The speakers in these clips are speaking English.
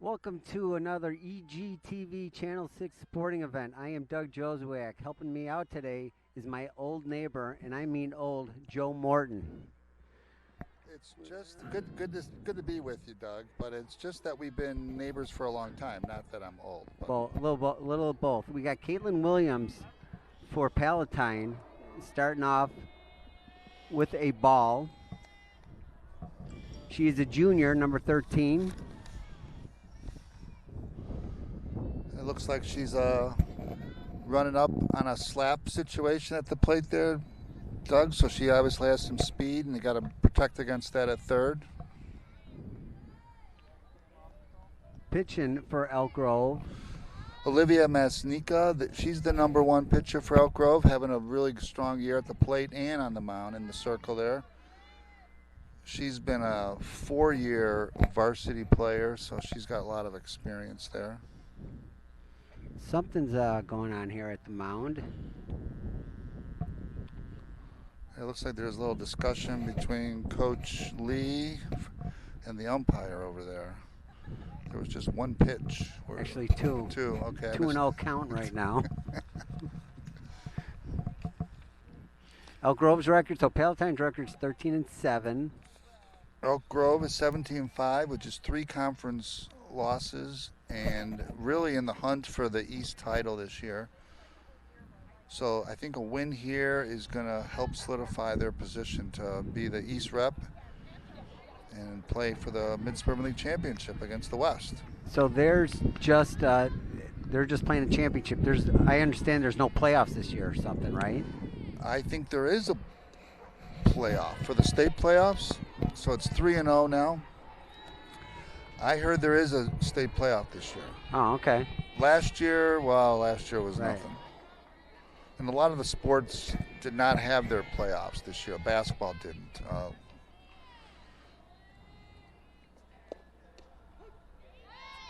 Welcome to another EGTV Channel 6 sporting event. I am Doug Joswiak. Helping me out today is my old neighbor, and I mean old, Joe Morton. It's just good to be with you, Doug, but it's just that we've been neighbors for a long time, not that I'm old. Well, a little of both. We got Caitlin Williams for Palatine, starting off with a ball. She is a junior, number 13. It looks like she's running up on a slap situation at the plate there, Doug, so she obviously has some speed, and you got to protect against that at third. Pitching for Elk Grove, Olivia Masnica, she's the number one pitcher for Elk Grove, having a really strong year at the plate and on the mound in the circle there. She's been a 4-year varsity player, so she's got a lot of experience there. Something's going on here at the mound. It looks like there's a little discussion between Coach Lee and the umpire over there. There was just one pitch. Actually, two. Two, okay. 2-0 count right now. Elk Grove's record, so Palatine's record is 13-7. Elk Grove is 17-5, which is 3 conference losses, and really in the hunt for the East title this year. So I think a win here is going to help solidify their position to be the East rep and play for the Mid-Suburban League Championship against the West. So they're just playing a championship. I understand there's no playoffs this year or something, right? I think there is a playoff for the state playoffs, so it's 3-0 now. I heard there is a state playoff this year. Oh, okay. Last year was right. nothing. And a lot of the sports did not have their playoffs this year. Basketball didn't.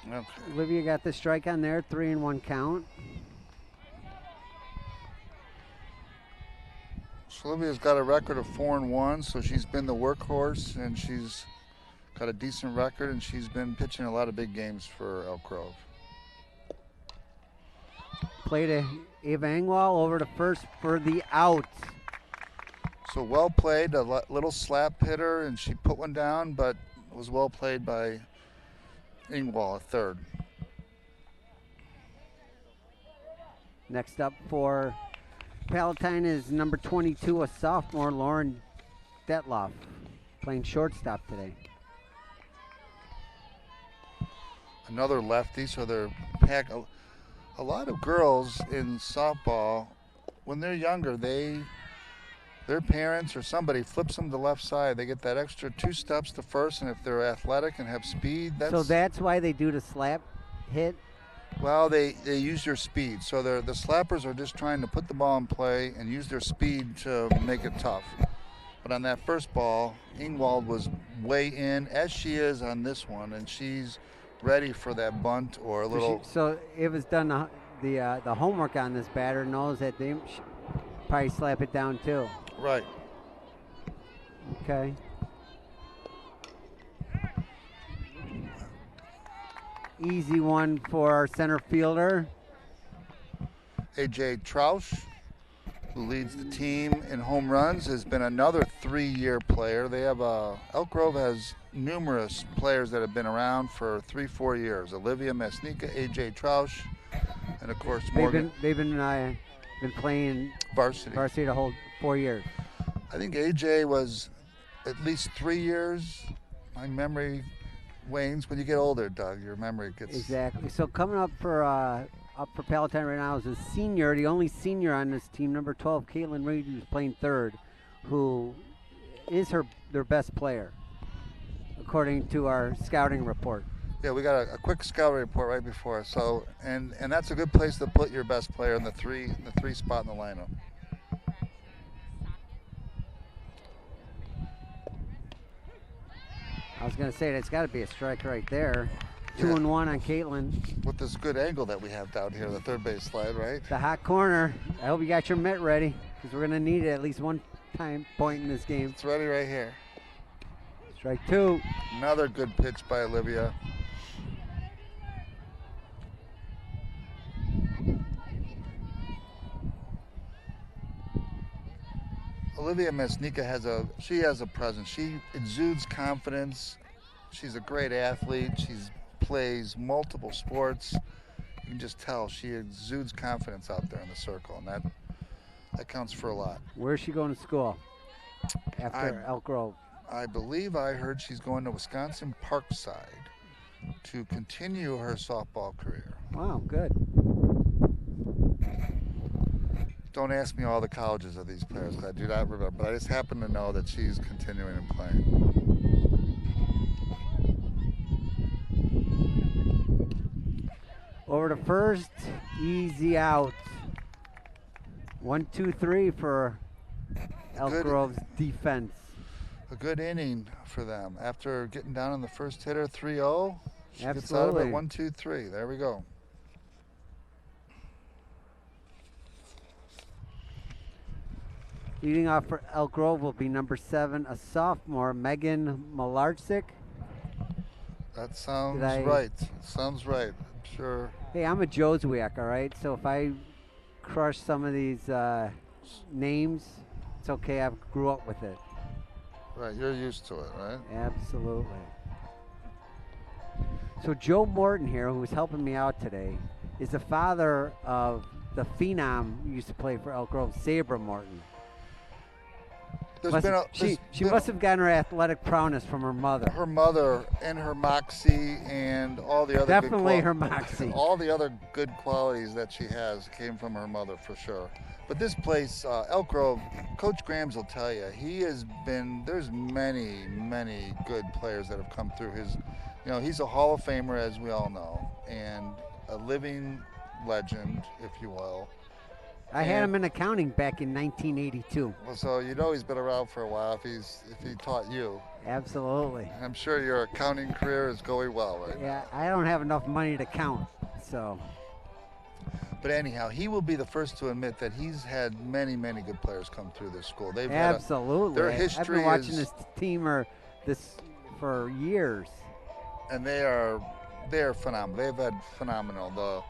Okay. Olivia got the strike on there, 3-1 count. So Olivia's got a record of 4-1, so she's been the workhorse, and she's got a decent record, and she's been pitching a lot of big games for Elk Grove. Play to Ava Engwall over to first for the out. So well played, a little slap hitter, and she put one down, but it was well played by Engwall at third. Next up for Palatine is number 22, a sophomore, Lauren Detloff, playing shortstop today. Another lefty, so they're packed. A lot of girls in softball, when they're younger, their parents or somebody flips them to the left side. They get that extra 2 steps to first, and if they're athletic and have speed, that's why they do the slap hit? Well, they use their speed. So the slappers are just trying to put the ball in play and use their speed to make it tough. But on that first ball, Ingwald was way in, as she is on this one, and she's ready for that bunt or a little. So it was done the homework on this batter, knows that they probably slap it down too. Right. Okay. Easy one for our center fielder. AJ Trausch, who leads the team in home runs, has been another 3-year player. They have Elk Grove has numerous players that have been around for 3-4 years. Olivia Masnica, AJ Trausch, and of course Morgan. They've been playing varsity the whole 4 years. I think AJ was at least 3 years. My memory wanes when you get older, Doug. Your memory gets exactly. So coming up for Palatine right now is a senior, the only senior on this team, number 12, Caitlin Reed, who's playing third, who is their best player, according to our scouting report. Yeah, we got a quick scouting report right before us. So and that's a good place to put your best player in the three spot in the lineup. I was going to say that's got to be a strike right there. 2-1 on Caitlin. With this good angle that we have down here, the third base slide, right? The hot corner. I hope you got your mitt ready, because we're going to need it at least one point in this game. It's ready right here. Strike 2. Another good pitch by Olivia. Olivia Mesnica has a presence. She exudes confidence. She's a great athlete. She's plays multiple sports. You can just tell she exudes confidence out there in the circle, and that counts for a lot. Where's she going to school after Elk Grove? I believe I heard she's going to Wisconsin Parkside to continue her softball career. Wow, good. Don't ask me all the colleges of these players, 'cause I do not remember, but I just happen to know that she's continuing and playing. Over to first, easy out. 1, 2, 3 for Elk Grove's defense. A good inning for them. After getting down on the first hitter, 3-0, she gets out of Absolutely. it 1, 2, 3. There we go. Leading off for Elk Grove will be number 7, a sophomore, Megan Malarczyk. That sounds right. Sounds right. I'm sure. Hey, I'm a Joswiak, all right? So if I crush some of these names, it's okay. I grew up with it. Right, you're used to it, right? Absolutely. So Joe Morton here, who was helping me out today, is the father of the phenom who used to play for Elk Grove, Sabra Morton. She must have gotten her athletic prowess from her mother. Her mother and her moxie and all the other Definitely her moxie. All the other good qualities that she has came from her mother for sure. But this place, Elk Grove, Coach Grams will tell you, there's many good players that have come through his, he's a Hall of Famer, as we all know, and a living legend, if you will. I had him in accounting back in 1982. Well, so he's been around for a while if he taught you. Absolutely. I'm sure your accounting career is going well right now. Yeah, I don't have enough money to count, so. But anyhow, he will be the first to admit that he's had many good players come through this school. They've Absolutely. Their history I've been watching this team for years. And they are phenomenal. They've had phenomenal.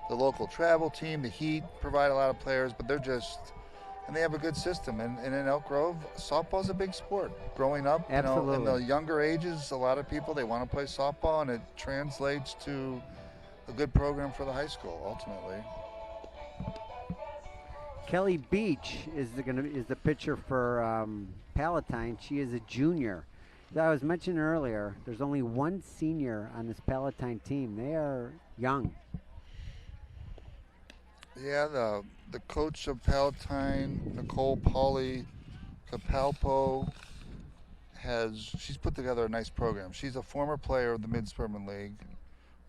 The local travel team, the Heat, provide a lot of players, but and they have a good system. And in Elk Grove, softball's a big sport. Growing up, in the younger ages, a lot of people, they want to play softball, and it translates to a good program for the high school, ultimately. Kelly Beach is the pitcher for Palatine. She is a junior. As I was mentioning earlier, there's only one senior on this Palatine team. They are young. Yeah, the coach of Palatine, Nicole Pauly Capalpo, she's put together a nice program. She's a former player of the Mid-Suburban League,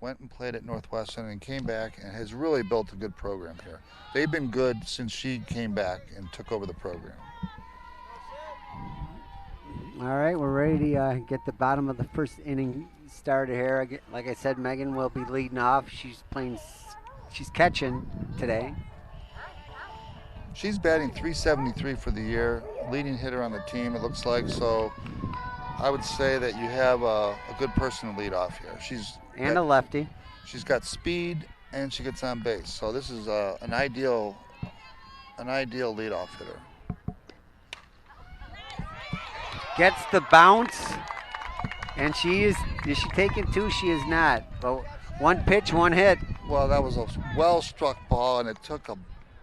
went and played at Northwestern and came back and has really built a good program here. They've been good since she came back and took over the program. All right, we're ready to get the bottom of the first inning started here. Like I said, Megan will be leading off. She's catching today. She's batting .373 for the year, leading hitter on the team, it looks like. So I would say that you have a good person to lead off here. A lefty. She's got speed and she gets on base. So this is an ideal leadoff hitter. Gets the bounce, and is she taking two? She is not. But one pitch, one hit. Well, that was a well-struck ball, and it took a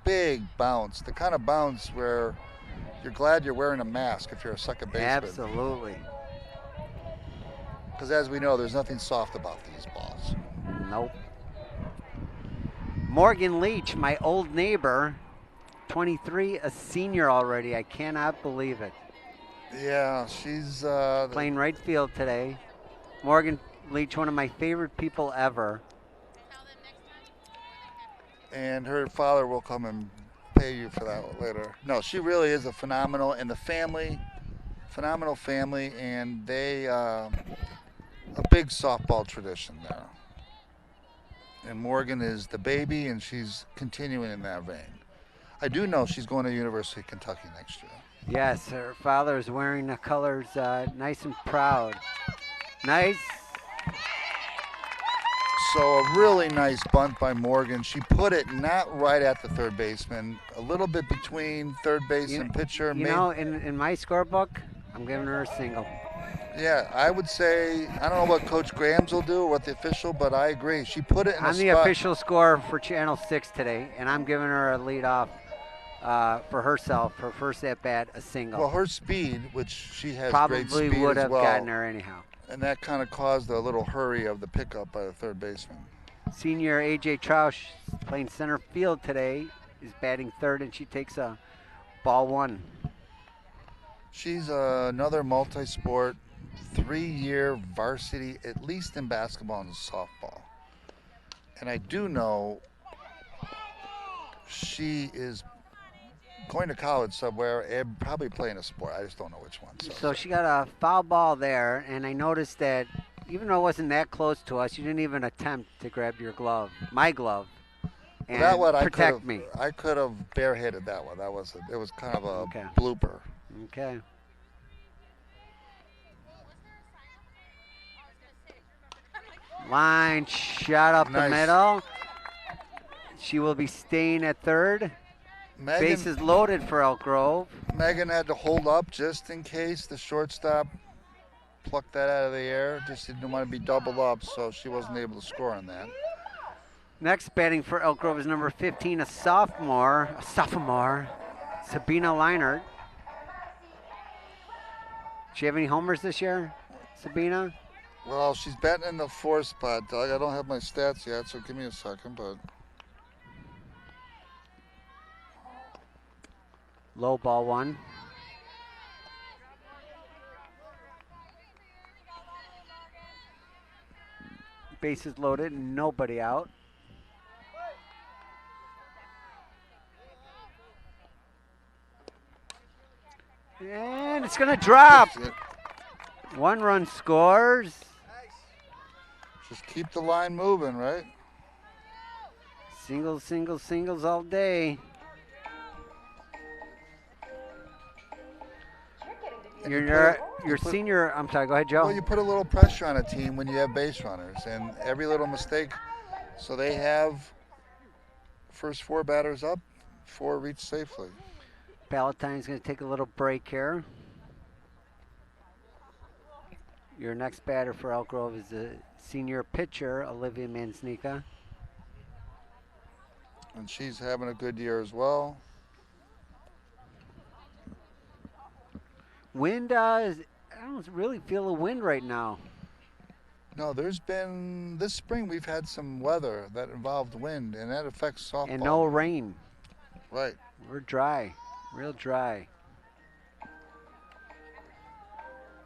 big bounce. The kind of bounce where you're glad you're wearing a mask if you're a second baseman. Absolutely. Because as we know, there's nothing soft about these balls. Nope. Morgan Leach, my old neighbor, 23, a senior already. I cannot believe it. Yeah, she's playing right field today. Morgan Leach, one of my favorite people ever. And her father will come and pay you for that later. No, she really is a phenomenal family, and they a big softball tradition there. And Morgan is the baby, and she's continuing in that vein. I do know she's going to University of Kentucky next year. Yes, her father is wearing the colors nice and proud. Nice. So a really nice bunt by Morgan. She put it not right at the third baseman, a little bit between third base and pitcher. You know, in my scorebook, I'm giving her a single. Yeah, I would say, I don't know what Coach Grams will do or what the official, but I agree. She put it in I'm the official score for Channel 6 today, and I'm giving her a lead off for herself, her first at bat, a single. Well, her speed, which she has probably great speed would as have well, gotten her anyhow. And that kind of caused a little hurry of the pickup by the third baseman. Senior AJ Troush playing center field today is batting third, and she takes a ball one. She's another multi-sport, 3-year varsity, at least in basketball and softball. And I do know she is going to college somewhere and probably playing a sport. I just don't know which one. So she got a foul ball there, and I noticed that even though it wasn't that close to us, you didn't even attempt to grab your glove, my glove, and that one protect me. I could have bare-hitted that one. It was kind of a Okay. blooper. Okay. Line shot up the middle. She will be staying at third. Bases loaded for Elk Grove. Megan had to hold up just in case the shortstop plucked that out of the air. Just didn't want to be doubled up, so she wasn't able to score on that. Next batting for Elk Grove is number 15, a sophomore, Sabina Leinert. Does she have any homers this year, Sabina? Well, she's batting in the 4th spot, Doug. I don't have my stats yet, so give me a second, but... Low ball one. Bases loaded, nobody out. And it's gonna drop. 1 run scores. Just keep the line moving, right? Singles, singles, singles all day. Your senior, I'm sorry, go ahead, Joe. Well, you put a little pressure on a team when you have base runners, and every little mistake, so they have first 4 batters up, 4 reach safely. Palatine's going to take a little break here. Your next batter for Elk Grove is the senior pitcher, Olivia Mansnika. And she's having a good year as well. Wind, I don't really feel a wind right now. No, there's been, this spring we've had some weather that involved wind, and that affects softball. And no rain. Right. We're dry, real dry.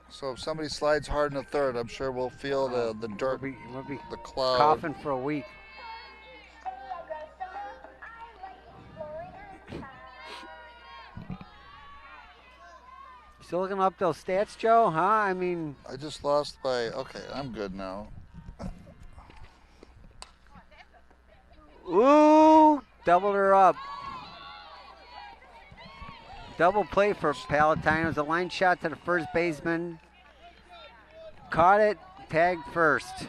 So if somebody slides hard in the third, I'm sure we'll feel the dirt, we'll be the cloud. Coughing for a week. Still looking up those stats, Joe, huh? I mean... I just lost by... Okay, I'm good now. Ooh! Doubled her up. Double play for Palatine. It was a line shot to the first baseman. Caught it, tagged first.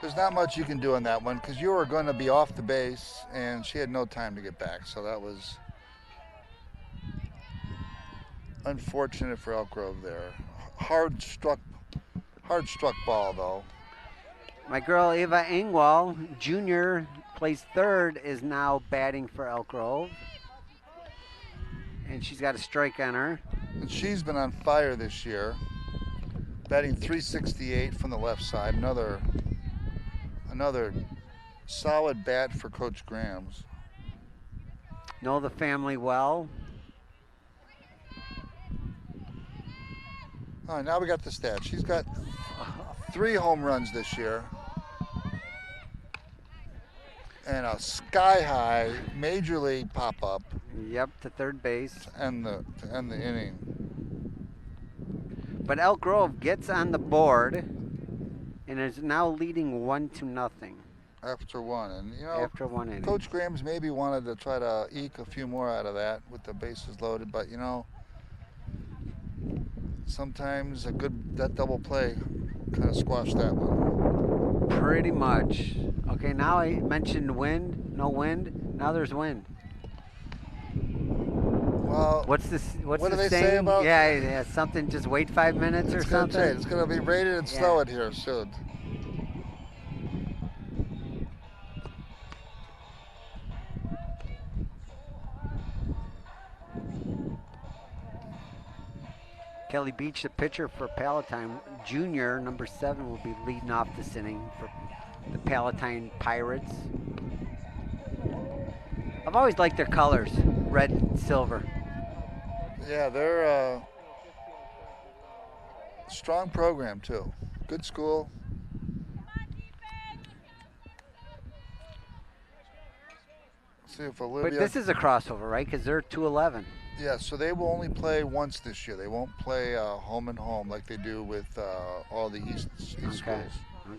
There's not much you can do on that one because you were going to be off the base, and she had no time to get back, so that was... unfortunate for Elk Grove there. Hard struck ball though. My girl Eva Engwall, junior, plays third, is now batting for Elk Grove. And she's got a strike on her. And she's been on fire this year. Batting .368 from the left side. Another solid bat for Coach Grams. Know the family well. All right, now we got the stats. She's got 3 home runs this year. And a sky-high major league pop-up. Yep, to third base. To end the inning. But Elk Grove gets on the board and is now leading 1-0. After 1. And, you know, after 1 inning. Coach Grams maybe wanted to try to eke a few more out of that with the bases loaded, but, you know, sometimes that double play kind of squashed that one. Pretty much. Okay, now I mentioned wind. No wind. Now there's wind. Well, What's this? What's what do the they saying? say about? Yeah, something. Just wait 5 minutes or It's gonna something. change. It's gonna be raining and Yeah. snowing here soon. Kelly Beach, the pitcher for Palatine. Junior, number 7, will be leading off this inning for the Palatine Pirates. I've always liked their colors, red and silver. Yeah, they're a strong program too. Good school. See if Olivia. But this is a crossover, right? Because they're 211. Yeah, so they will only play once this year. They won't play home and home like they do with all the East schools.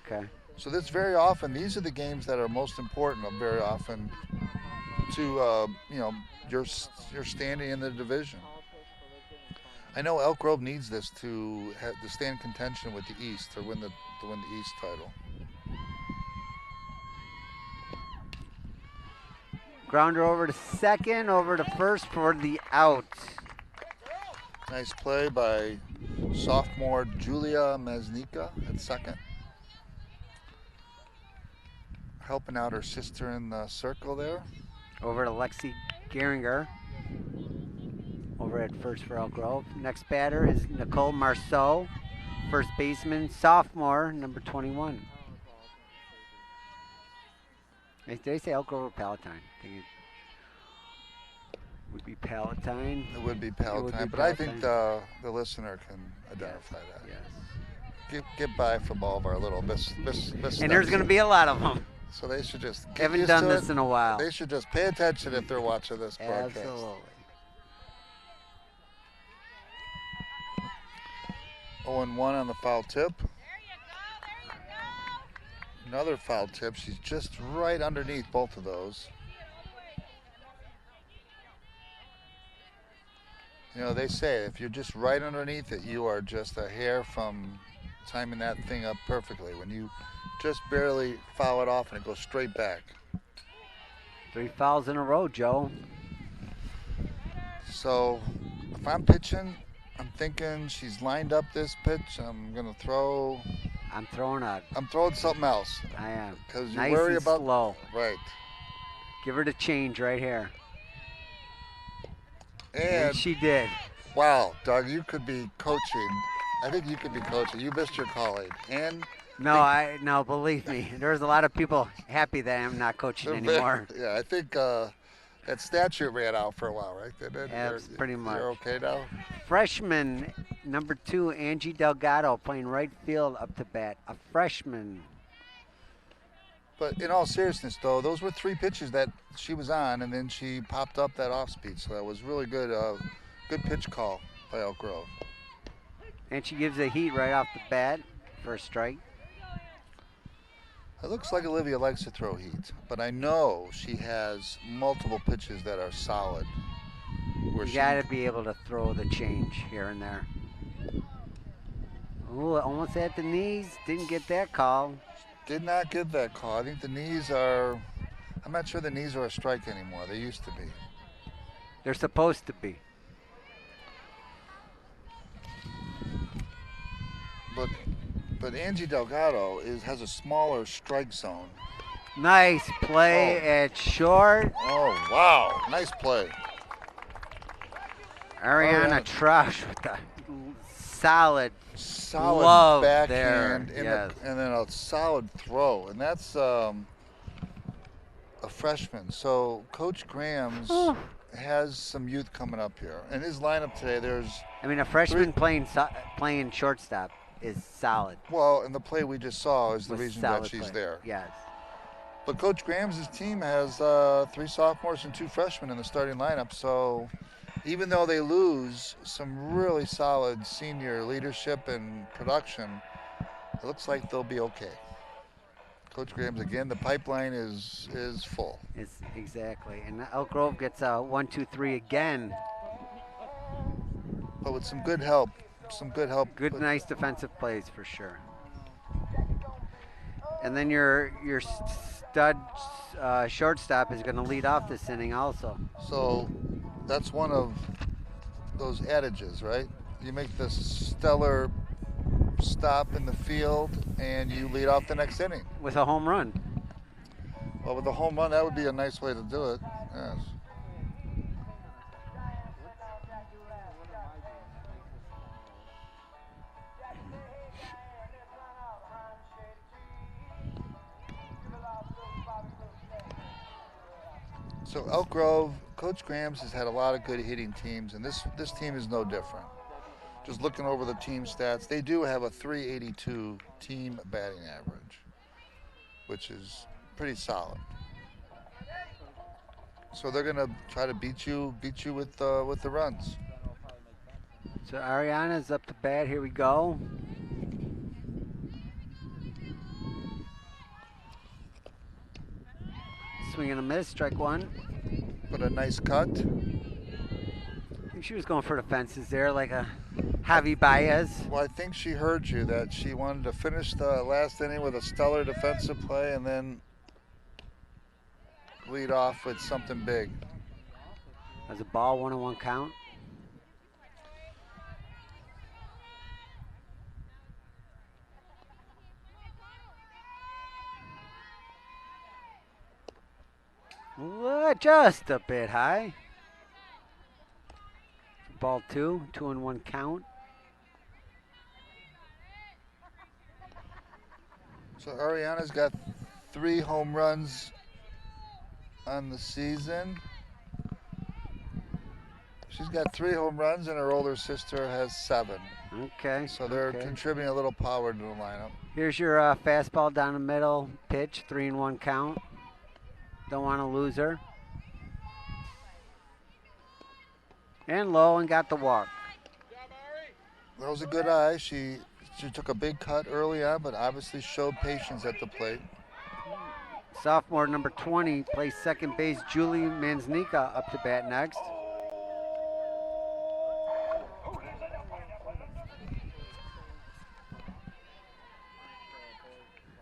Okay. So this very often, these are the games that are most important. Very often, to your standing in the division. I know Elk Grove needs this to stay in contention with the East to win the East title. Grounder over to second, over to first for the out. Nice play by sophomore Julia Maznika at second. Helping out her sister in the circle there. Over to Lexi Geringer. Over at first for Elk Grove. Next batter is Nicole Marceau, first baseman, sophomore, number 21. Did they say Elk Grove or Palatine? I think it would be Palatine. It would be Palatine, but I think the listener can identify that. Yes. Get by from all of our little miss. And there's going to be a lot of them. So they should just get Haven't used done to this it. in a while. They should just pay attention if they're watching this broadcast. Absolutely. 0-1 on the foul tip. Another foul tip. She's just right underneath both of those. You know, they say if you're just right underneath it, you are just a hair from timing that thing up perfectly. When you just barely foul it off and it goes straight back. 3 fouls in a row, Joe. So if I'm pitching, I'm thinking she's lined up this pitch. I'm going to throw. I'm throwing something else. I am. Because you Nice worry and about. slow. Right. Give her the change right here. And she did. Wow, Doug, you could be coaching. I think you could be coaching. You missed your calling. And No, believe me. There's a lot of people happy that I'm not coaching anymore. Yeah, I think that statute ran out for a while, right? Pretty much. You're okay now? Freshman, number 2, Angie Delgado, playing right field up to bat. A freshman. But in all seriousness, though, those were 3 pitches that she was on, and then she popped up that off speed. So that was really good. Good pitch call by Elk Grove. And she gives a heat right off the bat for a strike. It looks like Olivia likes to throw heat, but I know she has multiple pitches that are solid. You got to be able to throw the change here and there. Ooh, almost at the knees. Didn't get that call. Did not get that call. I think the knees are. I'm not sure the knees are a strike anymore. They used to be. They're supposed to be. But Angie Delgado has a smaller strike zone. Nice play at short. Oh, wow. Nice play. Ariana Trush with the solid glove backhand there. And then a solid throw. And that's a freshman. So Coach Graham's has some youth coming up here. In his lineup today, a freshman playing shortstop is solid. Well, and the play we just saw is the reason that she's there. Yes. But Coach Graham's team has 3 sophomores and 2 freshmen in the starting lineup. So even though they lose some really solid senior leadership and production, it looks like they'll be okay. Coach Graham's, again, the pipeline is full. Exactly. And Elk Grove gets a 1-2-3 again. But with some good help. Good, nice defensive plays for sure. And then your stud shortstop is going to lead off this inning also. So that's one of those adages, right? You make the stellar stop in the field and you lead off the next inning. With a home run. Well, with the home run, that would be a nice way to do it. Yes. So Elk Grove, Coach Grams has had a lot of good hitting teams, and this team is no different. Just looking over the team stats, they do have a 382 team batting average, which is pretty solid. So they're gonna try to beat you with the runs. So Ariana's up to bat. Here we go. Swing and a miss, strike one. But a nice cut. I think she was going for the fences there, like a Javi Baez. Well, I think she heard you that she wanted to finish the last inning with a stellar defensive play and then lead off with something big. As a ball, 1-1 count. Just a bit high. Ball 2-1 count. So Ariana's got 3 home runs on the season. She's got 3 home runs and her older sister has 7. Okay. So they're contributing a little power to the lineup. Here's your fastball down the middle pitch, 3-1 count. Don't want to lose her. And low and got the walk. That was a good eye. She took a big cut early on, but obviously showed patience at the plate. Sophomore number 20 plays second base, Julie Manznika up to bat next.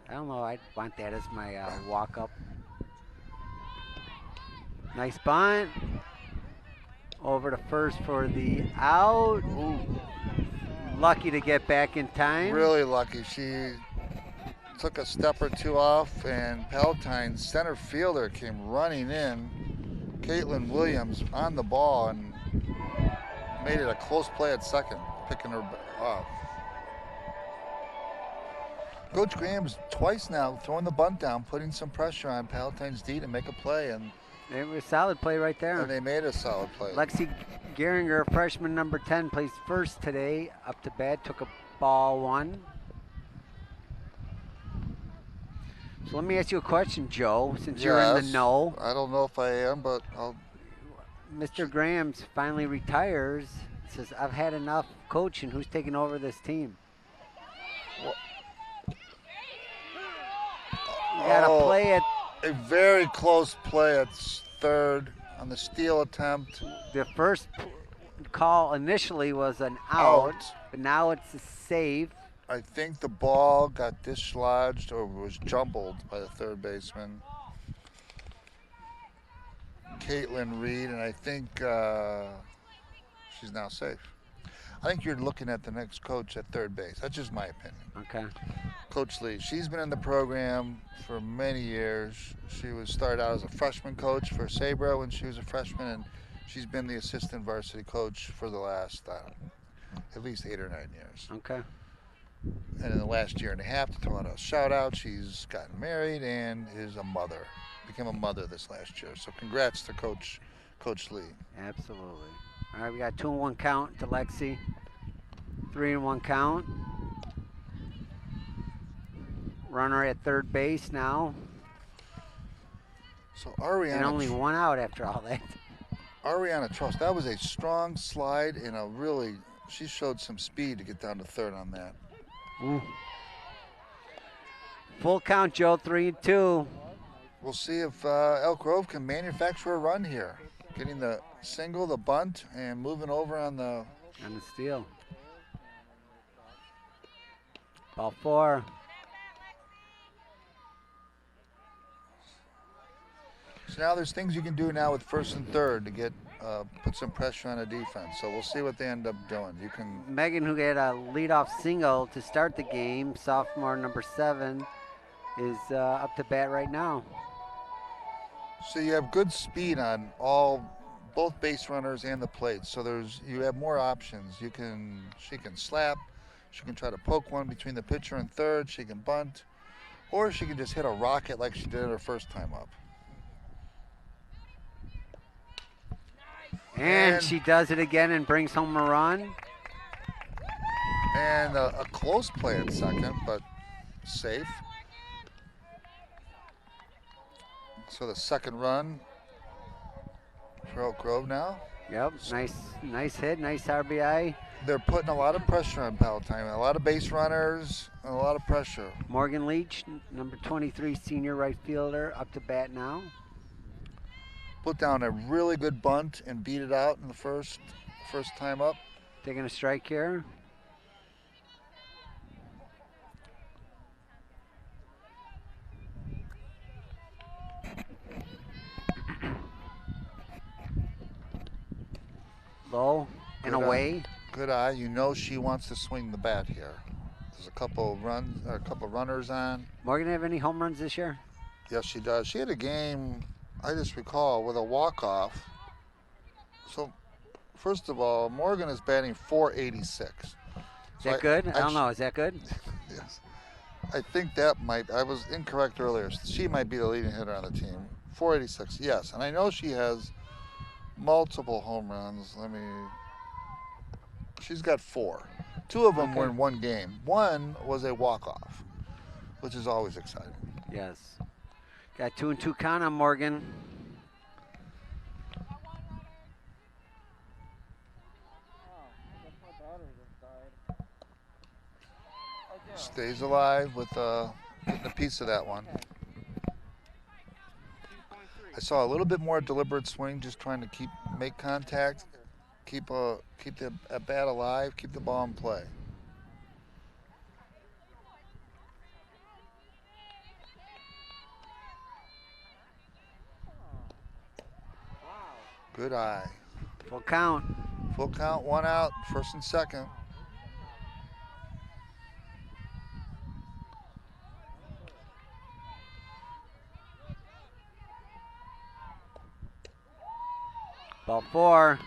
I don't know, I'd want that as my walk-up. Nice bunt. Over to first for the out. Ooh. Lucky to get back in time. Really lucky. She took a step or two off, and Palatine's center fielder came running in. Caitlin Williams on the ball and made it a close play at second, picking her off. Coach Graham's twice now throwing the bunt down, putting some pressure on Palatine's D to make a play, and it was a solid play right there. and they made a solid play. Lexi Geringer, freshman number 10, plays first today. Up to bat, took a ball 1. So let me ask you a question, Joe, since you're in the know. I don't know if I am, but I'll. Mr. Grams finally retires. Says, I've had enough coaching. Who's taking over this team? Well, you got to play it. A very close play at third on the steal attempt. The first call initially was an out, but now it's a save. I think the ball got dislodged or was jumbled by the third baseman, Caitlin Reed, and I think she's now safe. I think you're looking at the next coach at third base. That's just my opinion. Okay. Coach Lee. She's been in the program for many years. She started out as a freshman coach for Sabra when she was a freshman, and she's been the assistant varsity coach for the last, at least 8 or 9 years. Okay. And in the last year and a half, to throw out a shout out, she's gotten married and is a mother. Became a mother this last year. So congrats to Coach Lee. Absolutely. All right, we got 2-1 count to Lexi. 3-1 count. Runner at third base now. So Ariana. And only 1 out after all that. Ariana Trust, that was a strong slide and she showed some speed to get down to third on that. Ooh. Full count, Joe, 3-2. We'll see if Elk Grove can manufacture a run here. Getting the single, the bunt, and moving over on the steal. Ball 4. So now there's things you can do now with first and third to get put some pressure on a defense. So we'll see what they end up doing. You can Megan, who had a leadoff single to start the game, sophomore number 7, is up to bat right now. So you have good speed on both base runners and the plate. So you have more options. She can slap, she can try to poke one between the pitcher and third, she can bunt, or she can just hit a rocket like she did her first time up. And she does it again and brings home a run. And a close play at second, but safe. So the second run for Elk Grove now. Yep, nice hit, nice RBI. They're putting a lot of pressure on Palatine. A lot of base runners, and a lot of pressure. Morgan Leach, number 23, senior right fielder, up to bat now. Put down a really good bunt and beat it out in the first time up. Taking a strike here. Low and away. Good eye. You know she wants to swing the bat here. There's a couple runners on. Morgan have any home runs this year? Yes, she does. She had a game, I just recall, with a walk-off. So, first of all, Morgan is batting .486. Is that good? I don't know. Is that good? Yes. I think I was incorrect earlier. She might be the leading hitter on the team. .486, yes. And I know she has multiple home runs. She's got 4. 2 of them were in one game. One was a walk-off, which is always exciting. Yes. Got 2-2 count on Morgan. Stays alive with getting a piece of that one. I saw a little bit more deliberate swing, just trying to make contact, keep the bat alive, keep the ball in play. Good eye. Full count. Full count, 1 out, first and second. Ball 4.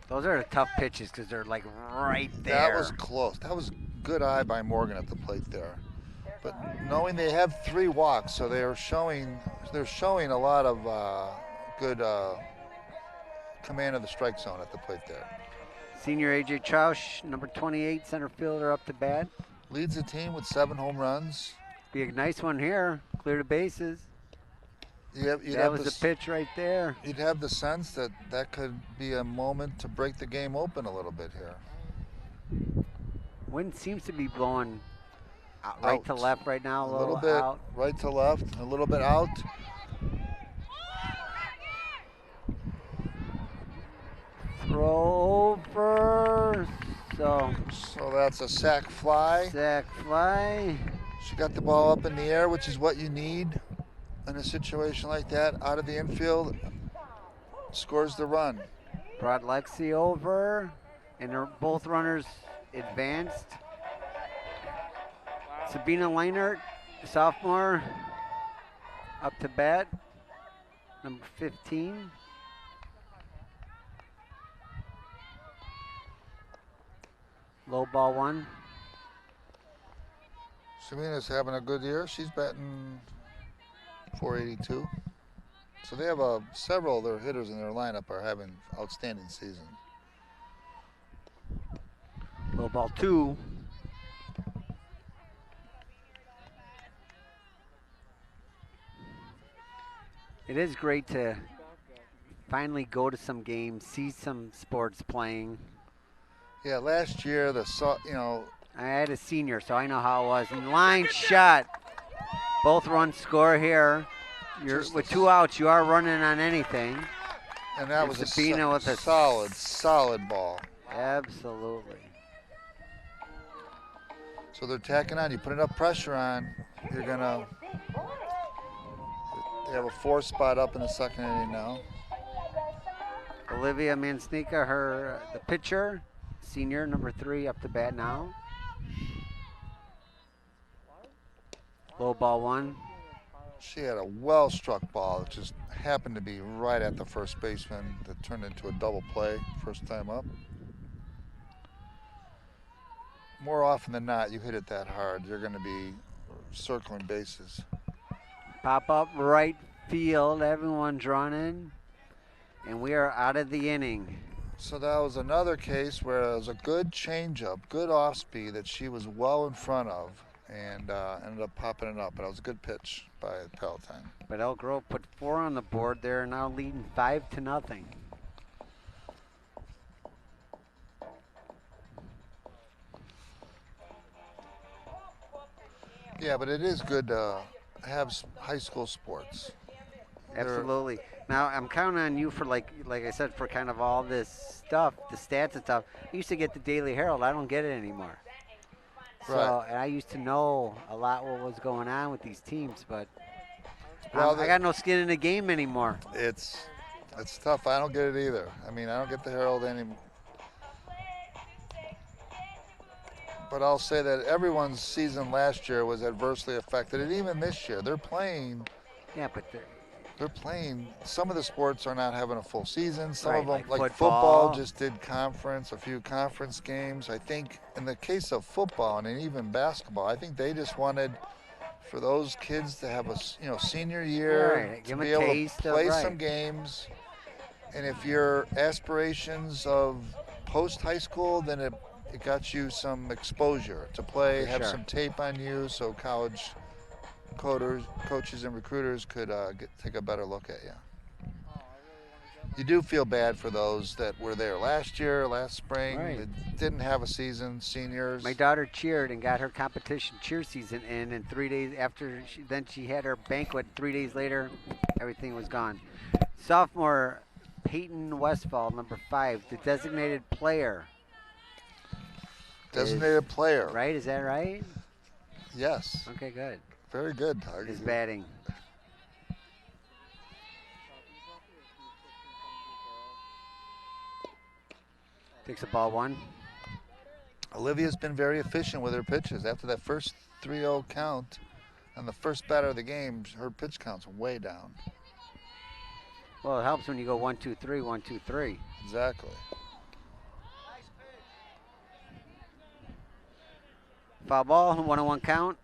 Those are the tough pitches because they're like right there. That was close. That was good eye by Morgan at the plate there. But knowing they have 3 walks, so they're showing a lot of good command of the strike zone at the plate there. Senior A.J. Trausch, number 28, center fielder, up to bat. Leads the team with 7 home runs. Be a nice one here. Clear the bases. That was the pitch right there. You'd have the sense that could be a moment to break the game open a little bit here. Wind seems to be blowing right to left right now. A little bit out. Right to left, a little bit out. Throw over. So that's a sac fly. Sac fly. She got the ball up in the air, which is what you need in a situation like that. Out of the infield, scores the run. Brought Lexi over, and both runners advanced. Sabina Leinert, sophomore, up to bat, number 15. Low ball 1. Sabina's having a good year. She's batting .482. So they have several of their hitters in their lineup are having outstanding seasons. Low ball 2. It is great to finally go to some games, see some sports playing. Yeah, last year I had a senior, so I know how it was. And line shot. Both runs score here. With 2 outs, you are running on anything. And that was Sabina with a solid ball. Absolutely. So they're tacking on. You put enough pressure on, you're gonna. They have a 4 spot up in the second inning now. Olivia Mansnika, the pitcher, senior, number 3, up to bat now. Low ball 1. She had a well-struck ball that just happened to be right at the first baseman that turned into a double play first time up. More often than not, you hit it that hard, you're going to be circling bases. Pop up right field, everyone's running, and we are out of the inning. So that was another case where it was a good changeup, good off speed that she was well in front of, and ended up popping it up. But it was a good pitch by Palatine. But Elk Grove put 4 on the board. They're now leading 5-0. Yeah, but it is good to have high school sports. Absolutely. Now I'm counting on you for like I said, for kind of all this stuff, the stats and stuff. I used to get the Daily Herald. I don't get it anymore. So Right. and I used to know a lot what was going on with these teams, but Well, I got no skin in the game anymore. It's tough. I don't get it either. I mean, I don't get the Herald anymore. But I'll say that everyone's season last year was adversely affected, and even this year, they're playing. Yeah, but They're playing. Some of the sports are not having a full season. Some Right, of them, like like football. football, just did a few conference games. I think in the case of football and even basketball, I think they just wanted for those kids to have a senior year, Right, to give 'em be a able taste to of- play right. some games. And if your aspirations of post high school, then it got you some exposure to play, For have sure. some tape on you, so college coaches and recruiters could take a better look at you. You do feel bad for those that were there last year, last spring, Right. that didn't have a season, seniors. my daughter cheered and got her competition cheer season in, and 3 days after, she had her banquet. 3 days later, everything was gone. Sophomore Peyton Westfall, number 5, the designated player. Designated player. Right? Is that right? Yes. Okay, good. Very good, Doug. Is batting. Takes a ball 1. Olivia's been very efficient with her pitches. After that first 3-0 count and the first batter of the game, her pitch count's way down. Well, it helps when you go 1-2-3, 1-2-3. Exactly. Foul ball, 1-1 count.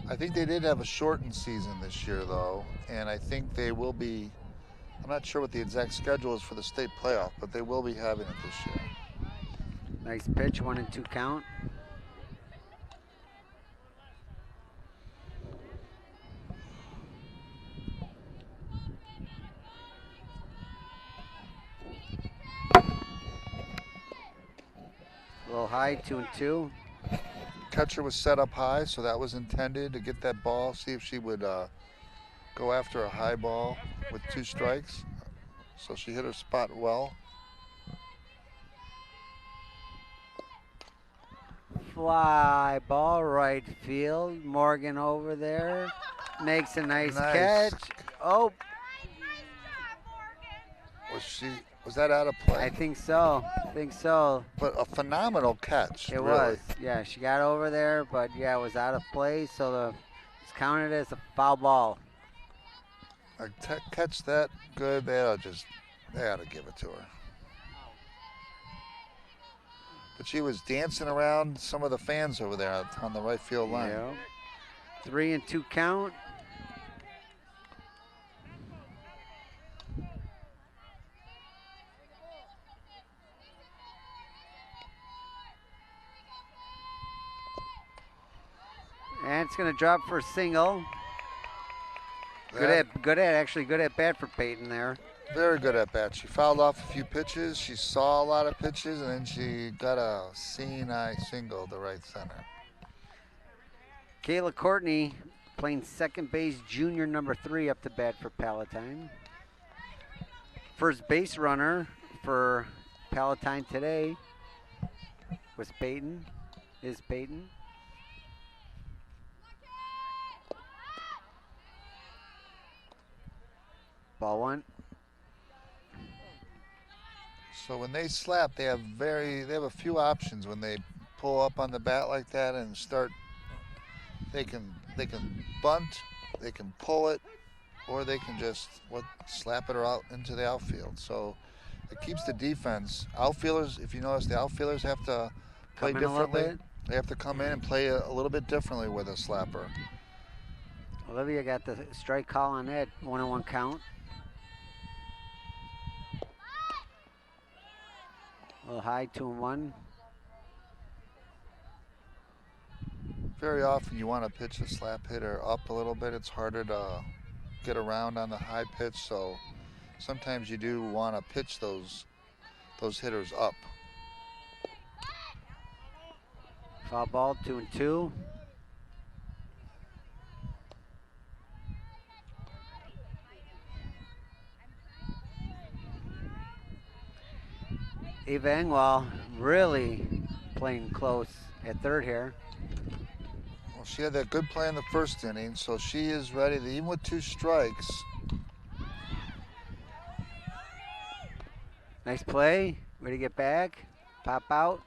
I think they did have a shortened season this year, though, and I think they will be. I'm not sure what the exact schedule is for the state playoff, but they will be having it this year. Nice pitch, 1-2 count. A little high, 2-2. Catcher was set up high, so that was intended to get that ball, see if she would go after a high ball with 2 strikes. So she hit her spot well. Fly ball, right field. Morgan over there makes a nice catch. Oh, Was that out of play? I think so. But a phenomenal catch. It really. was. Yeah, she got over there, but yeah, it was out of play, so it's counted as a foul ball. A catch that good, they ought to give it to her. But she was dancing around some of the fans over there on the right field line. Yeah. 3-2 count. And it's going to drop for a single. Good at bat for Peyton there. Very good at bat. She fouled off a few pitches. She saw a lot of pitches, and then she got a seeing eye single to right center. Kayla Courtney playing second base, junior number 3 up to bat for Palatine. First base runner for Palatine today is Peyton. Ball one. So when they slap, they have a few options when they pull up on the bat like that and start. They can bunt, they can pull it, or they can just slap it out into the outfield. So it keeps the defense. Outfielders, if you notice, the outfielders have to play Come in a little differently. bit. They have to come in and play a little bit differently with a slapper. Olivia got the strike call on that. 1-1 count. A little high, 2-1. Very often you want to pitch a slap hitter up a little bit. It's harder to get around on the high pitch, so sometimes you do want to pitch those hitters up. Foul ball, 2-2. Eva Engwall really playing close at third here. Well, she had that good play in the first inning, so she is ready to, even with 2 strikes. Nice play. Ready to get back. Pop out.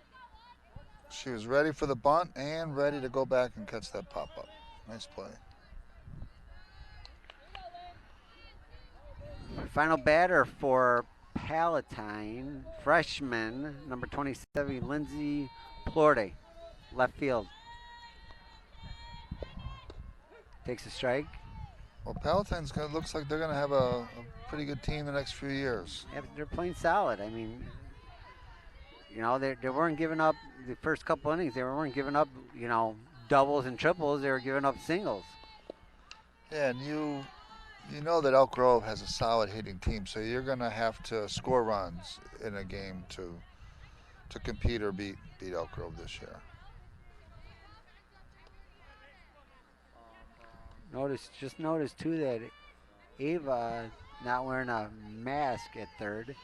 She was ready for the bunt and ready to go back and catch that pop-up. Nice play. Final batter for Palatine, freshman, number 27, Lindsay Plorde, left field. Takes a strike. Well, Palatine's looks like they're going to have a pretty good team the next few years. Yeah, they're playing solid. I mean, you know, they weren't giving up the first couple innings. They weren't giving up, you know, doubles and triples. They were giving up singles. Yeah, and you know that Elk Grove has a solid hitting team, so you're going to have to score runs in a game to compete or beat Elk Grove this year. Just notice too that Ava not wearing a mask at third.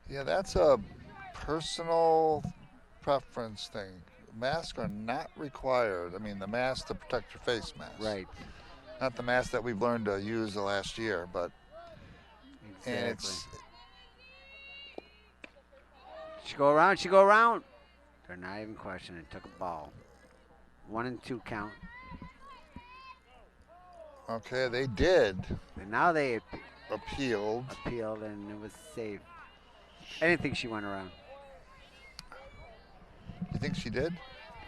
Yeah, that's a personal preference thing. Masks are not required. I mean, the mask to protect your face mask. Right. Not the mask that we've learned to use the last year, but Exactly. and it's She go around. They're not even questioning. Took a ball. 1-2 count. okay. They did And now they appealed. and it was safe. I didn't think she went around. You think she did?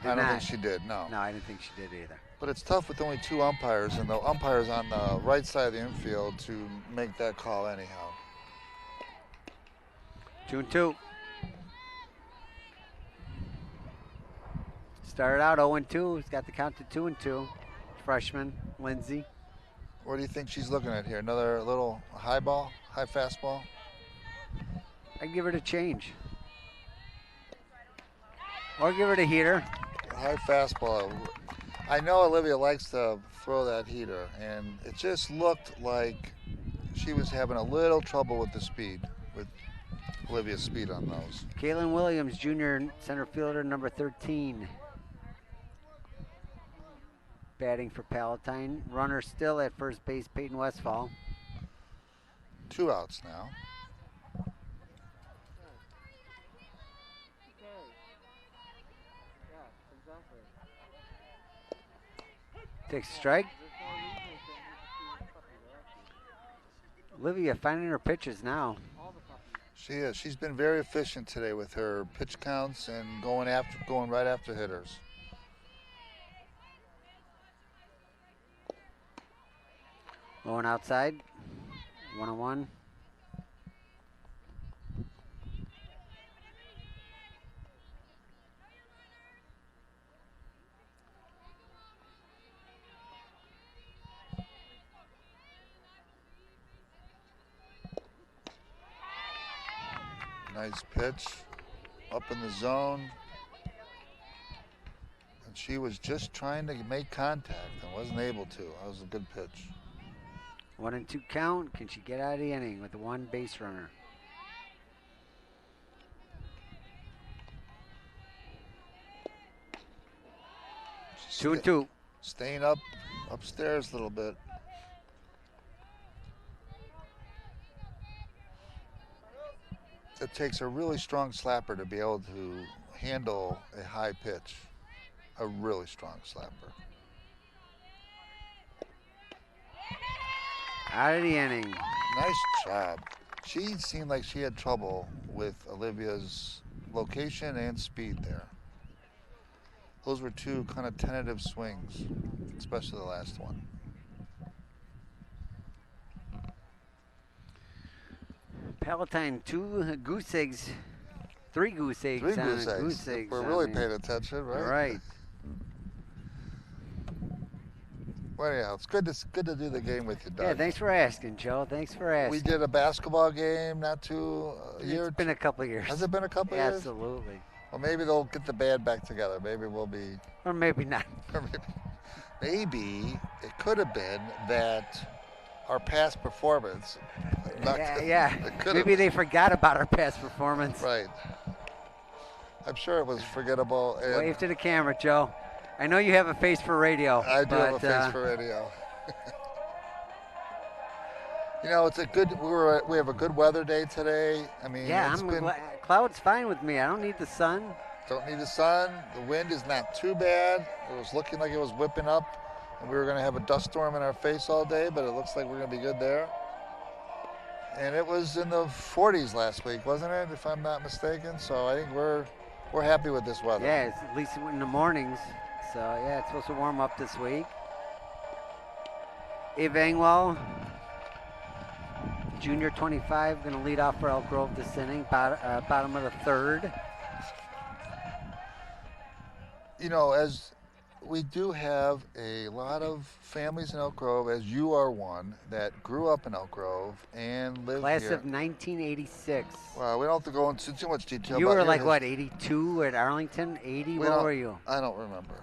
Did I don't not. think she did. No. No, I didn't think she did either. But it's tough with only 2 umpires, and the umpire's on the right side of the infield to make that call anyhow. 2-2. Started out 0-2. He's got the count to 2-2. Freshman, Lindsay. What do you think she's looking at here? Another little high fastball? I'd give her the change. Or give her the heater. High fastball. I know Olivia likes to throw that heater, and it just looked like she was having a little trouble with the speed, with Olivia's speed on those. Kaylin Williams, junior center fielder, number 13. Batting for Palatine. Runner still at first base, Peyton Westfall. 2 outs now. Takes a strike. Olivia finding her pitches now. She is. She's been very efficient today with her pitch counts and going right after hitters. Going outside. 1-1. Nice pitch, up in the zone. And she was just trying to make contact and wasn't able to. That was a good pitch. 1-2 count. Can she get out of the inning with the 1 base runner? She's 2-2. Staying upstairs a little bit. It takes a really strong slapper to be able to handle a high pitch. A really strong slapper. Out of the inning. Nice job. She seemed like she had trouble with Olivia's location and speed there. Those were two kind of tentative swings, especially the last one. Palatine, 2 goose eggs, 3 goose eggs. 3 on goose it. eggs. Goose eggs. We're I really mean, paying attention, right? Right. Well, yeah, it's good to do the game with you, Doug. Yeah, thanks for asking, Joe. Thanks for asking. We did a basketball game not too year. It's been a couple of years. Has it been a couple of years? Absolutely. Well, maybe they'll get the band back together. Maybe we'll be. Or maybe not. Maybe it could have been that our past performance. Yeah. Maybe they forgot about our past performance. Right. I'm sure it was forgettable. And Wave to the camera, Joe. I know you have a face for radio. I do have a face for radio. You know, it's a good. We have a good weather day today. I mean, yeah, cloud's fine with me. I don't need the sun. Don't need the sun. The wind is not too bad. It was looking like it was whipping up, and we were going to have a dust storm in our face all day, but it looks like we're going to be good there. And it was in the 40s last week, wasn't it? If I'm not mistaken. So I think we're happy with this weather. Yeah, it's at least in the mornings. So yeah, it's supposed to warm up this week. Eve Engwell, junior 25, going to lead off for Elk Grove this inning, bottom of the third. You know, as we do have a lot of families in Elk Grove, as you are one, that grew up in Elk Grove and lived Class here. of 1986. Well, we don't have to go into too much detail. You about were like, history. what, 82 at Arlington? 80? What were you? I don't remember.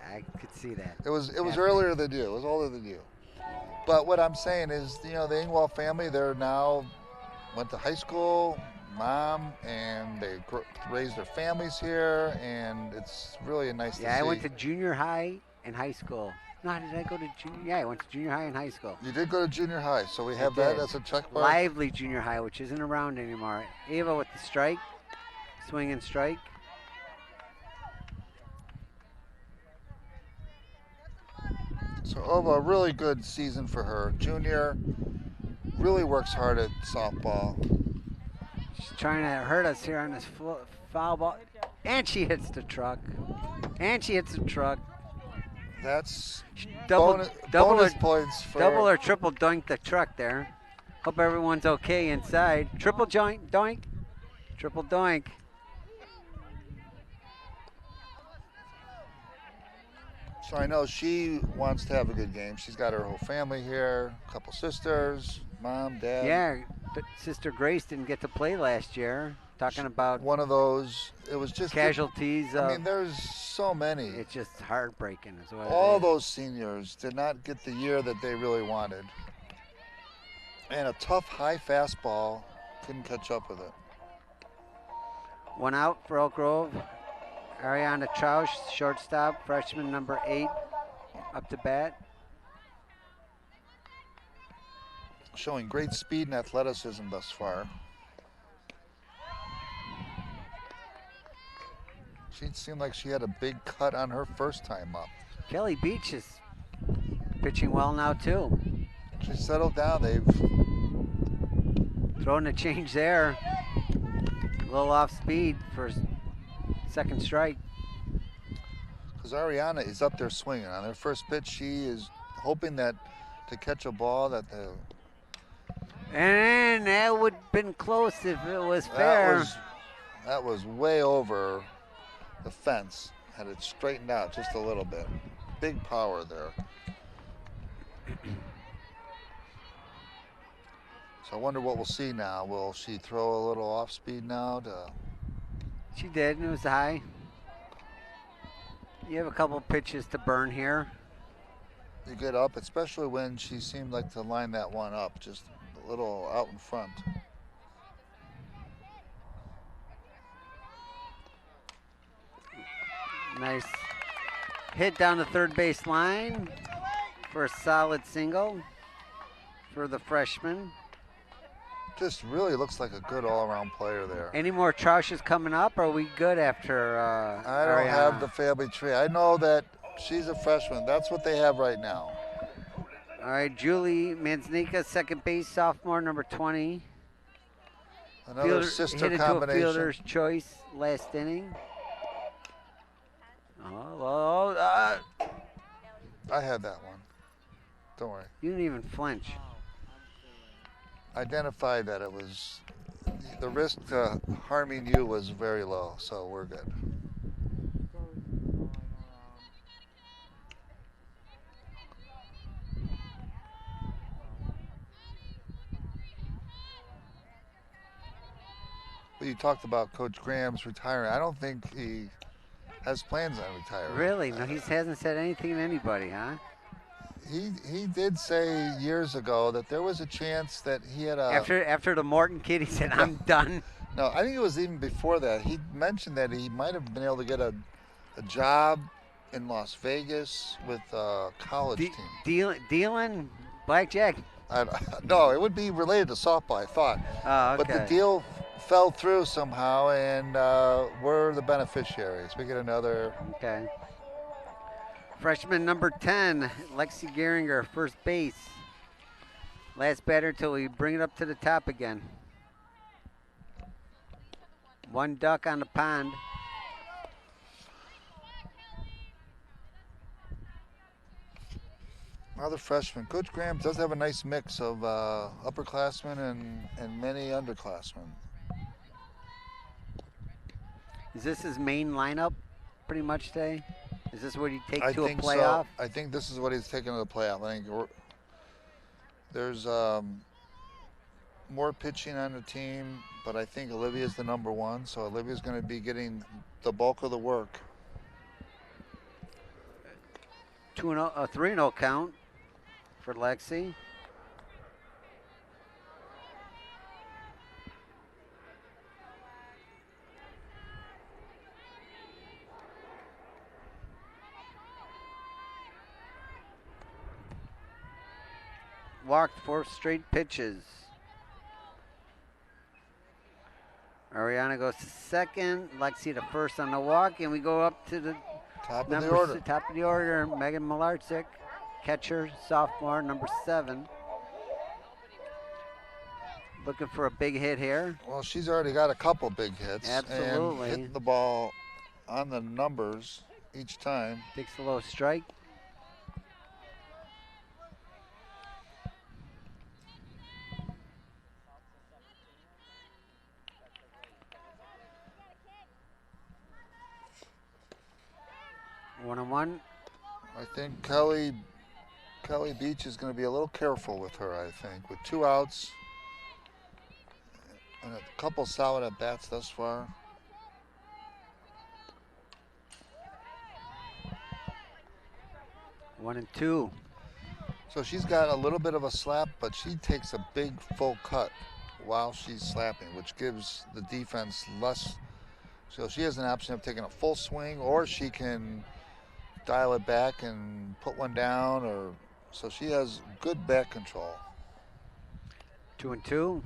I could see that. It was earlier than you. It was older than you. But what I'm saying is, you know, the Engwall family, they're now went to high school, mom, and they raised their families here, and it's really nice to see. Yeah, I went to junior high and high school. No, did I go to junior? Yeah, I went to junior high and high school. You did go to junior high, so we have that as a check mark. Lively junior high, which isn't around anymore. Ava with the strike, swing and strike. So a really good season for her. Junior really works hard at softball. She's trying to hurt us here on this foul ball. And she hits the truck. And she hits the truck. That's bonus points for double or triple doink the truck there. Hope everyone's okay inside. Triple joint doink. Triple doink. So I know she wants to have a good game. She's got her whole family here, a couple sisters, mom, dad. Yeah, Sister Grace didn't get to play last year. Talking about one of those, it was just casualties. I mean, there's so many. It's just heartbreaking is what all those seniors did not get the year that they really wanted. And a tough high fastball couldn't catch up with it. One out for Elk Grove. Ariana Trausch, shortstop, freshman number 8, up to bat. Showing great speed and athleticism thus far. She seemed like she had a big cut on her first time up. Kelly Beach is pitching well now too. She's settled down. They've thrown a change there. A little off speed for second strike. Because Ariana is up there swinging. On their first pitch, she is hoping that to catch a ball that the... And that would have been close if it was fair. That was way over the fence. Had it straightened out just a little bit. Big power there. So I wonder what we'll see now. Will she throw a little off speed now to... She did, and it was high. You have a couple pitches to burn here. You get up, especially when she seemed like to line that one up, just a little out in front. Nice Hit down the third base line for a solid single for the freshman. Just really looks like a good all-around player there. Any more Troushes coming up? Or are we good after I don't have the family tree. I know that she's a freshman. That's what they have right now. All right, Julie Manznika, second base, sophomore, number 20. Another sister hit combination. Into a fielder's choice last inning. I had that one. Don't worry. You didn't even flinch. Identified that it was, the risk to harming you was very low, so we're good. But you talked about Coach Graham's retiring. I don't think he has plans on retiring. Really? No, he hasn't said anything to anybody, huh? He did say years ago that there was a chance that he had a... After the Morton kid, he said, I'm done. No, I think it was even before that. He mentioned that he might have been able to get a job in Las Vegas with a college team. Dealing? Blackjack? No, it would be related to softball, I thought. Oh, okay. But the deal fell through somehow, and we're the beneficiaries. We get another... Okay. Freshman number 10, Lexi Geringer, first base. Last batter till we bring it up to the top again. One duck on the pond. Another freshman. Coach Graham does have a nice mix of upperclassmen and many underclassmen. Is this his main lineup pretty much today? Is this what he take to a think playoff? So. I think this is what he's taking to the playoff. I think there's more pitching on the team, but I think Olivia's the number one, so Olivia's going to be getting the bulk of the work. 3-0 count for Lexi. Walked 4 straight pitches. Ariana goes to second. Lexi to first on the walk, and we go up to the top of the order. Top of the order. Megan Malarczyk, catcher, sophomore, number 7. Looking for a big hit here. Well, she's already got a couple big hits. Absolutely. And hitting the ball on the numbers each time. Takes a low strike. One on one. I think Kelly Beach is going to be a little careful with her, I think. With 2 outs and a couple solid at bats thus far. One and two. So she's got a little bit of a slap, but she takes a big full cut while she's slapping, which gives the defense less. So she has an option of taking a full swing, or she can dial it back and put one down, or so she has good back control. 2 and 2.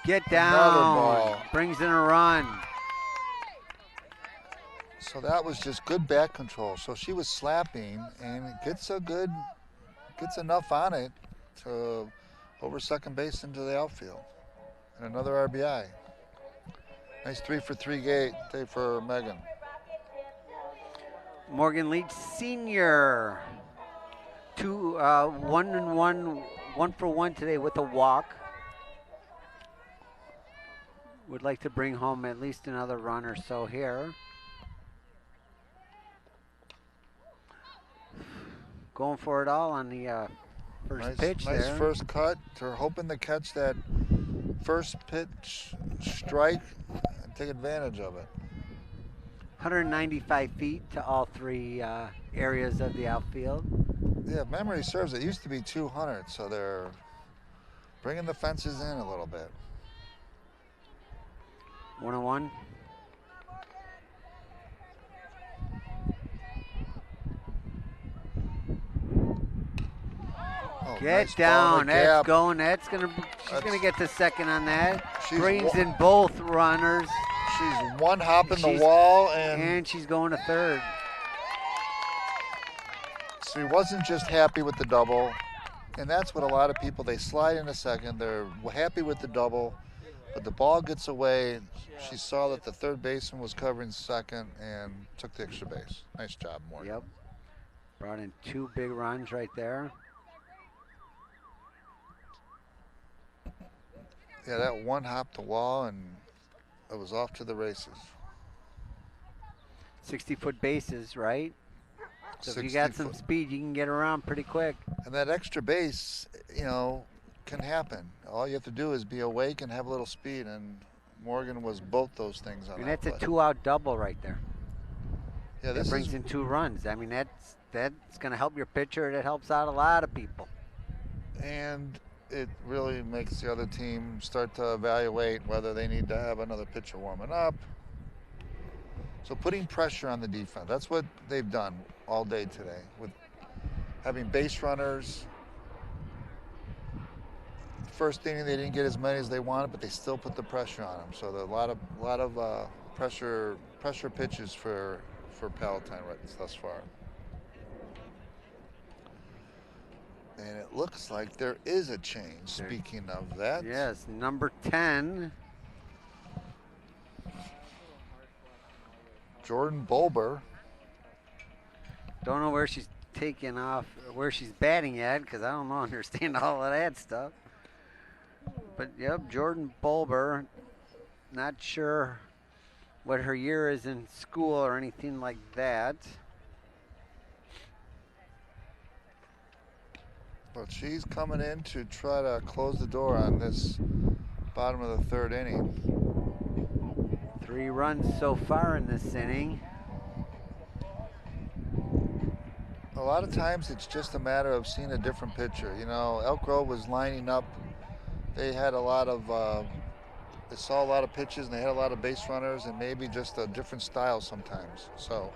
Get down. Brings in a run. So that was just good back control. So she was slapping and gets enough on it to over second base into the outfield. And another RBI. Nice 3-for-3 day for Megan. Morgan Leach Senior. 1 for 1 today with a walk. Would like to bring home at least another run or so here. Going for it all on the first pitch there. Nice first cut. They're hoping to catch that first pitch strike and take advantage of it. 195 feet to all 3 areas of the outfield. Yeah, if memory serves, it used to be 200, so they're bringing the fences in a little bit. 101. Oh, Get nice ball down. in the That's gap. going. That's gonna. She's That's- gonna get the second on that. She's Brings in both runners, She's one hop in the She's- wall, and and she's going to third. she wasn't just happy with the double. And that's what a lot of people, they slide in a second. They're happy with the double, but the ball gets away. She saw that the third baseman was covering second and took the extra base. Nice job, Morgan. Yep. Brought in 2 big runs right there. Yeah, that one hopped the wall, and it was off to the races. 60-foot bases, right? So if you 60 got some foot. speed, you can get around pretty quick. And that extra base, can happen. All you have to do is be awake and have a little speed, and Morgan was both those things on And that that's a play. 2-out double right there. Yeah, That this brings is in 2 runs. I mean, that's going to help your pitcher. That helps out a lot of people. and it really makes the other team start to evaluate whether they need to have another pitcher warming up. So putting pressure on the defense, that's what they've done all day today with having base runners. First inning they didn't get as many as they wanted, but they still put the pressure on them. So there are a lot of pressure pitches for Palatine thus far. And it looks like there is a change. Speaking of that, Yes, number 10. Jordan Bulber. Don't know where she's taking off, where she's batting at, because I don't understand all of that stuff. But yep, Jordan Bulber. Not sure what her year is in school or anything like that. But she's coming in to try to close the door on this bottom of the third inning. 3 runs so far in this inning. A lot of times it's just a matter of seeing a different pitcher. Elk Grove was lining up. They had a lot of, they saw a lot of pitches and they had a lot of base runners and maybe just a different style sometimes. So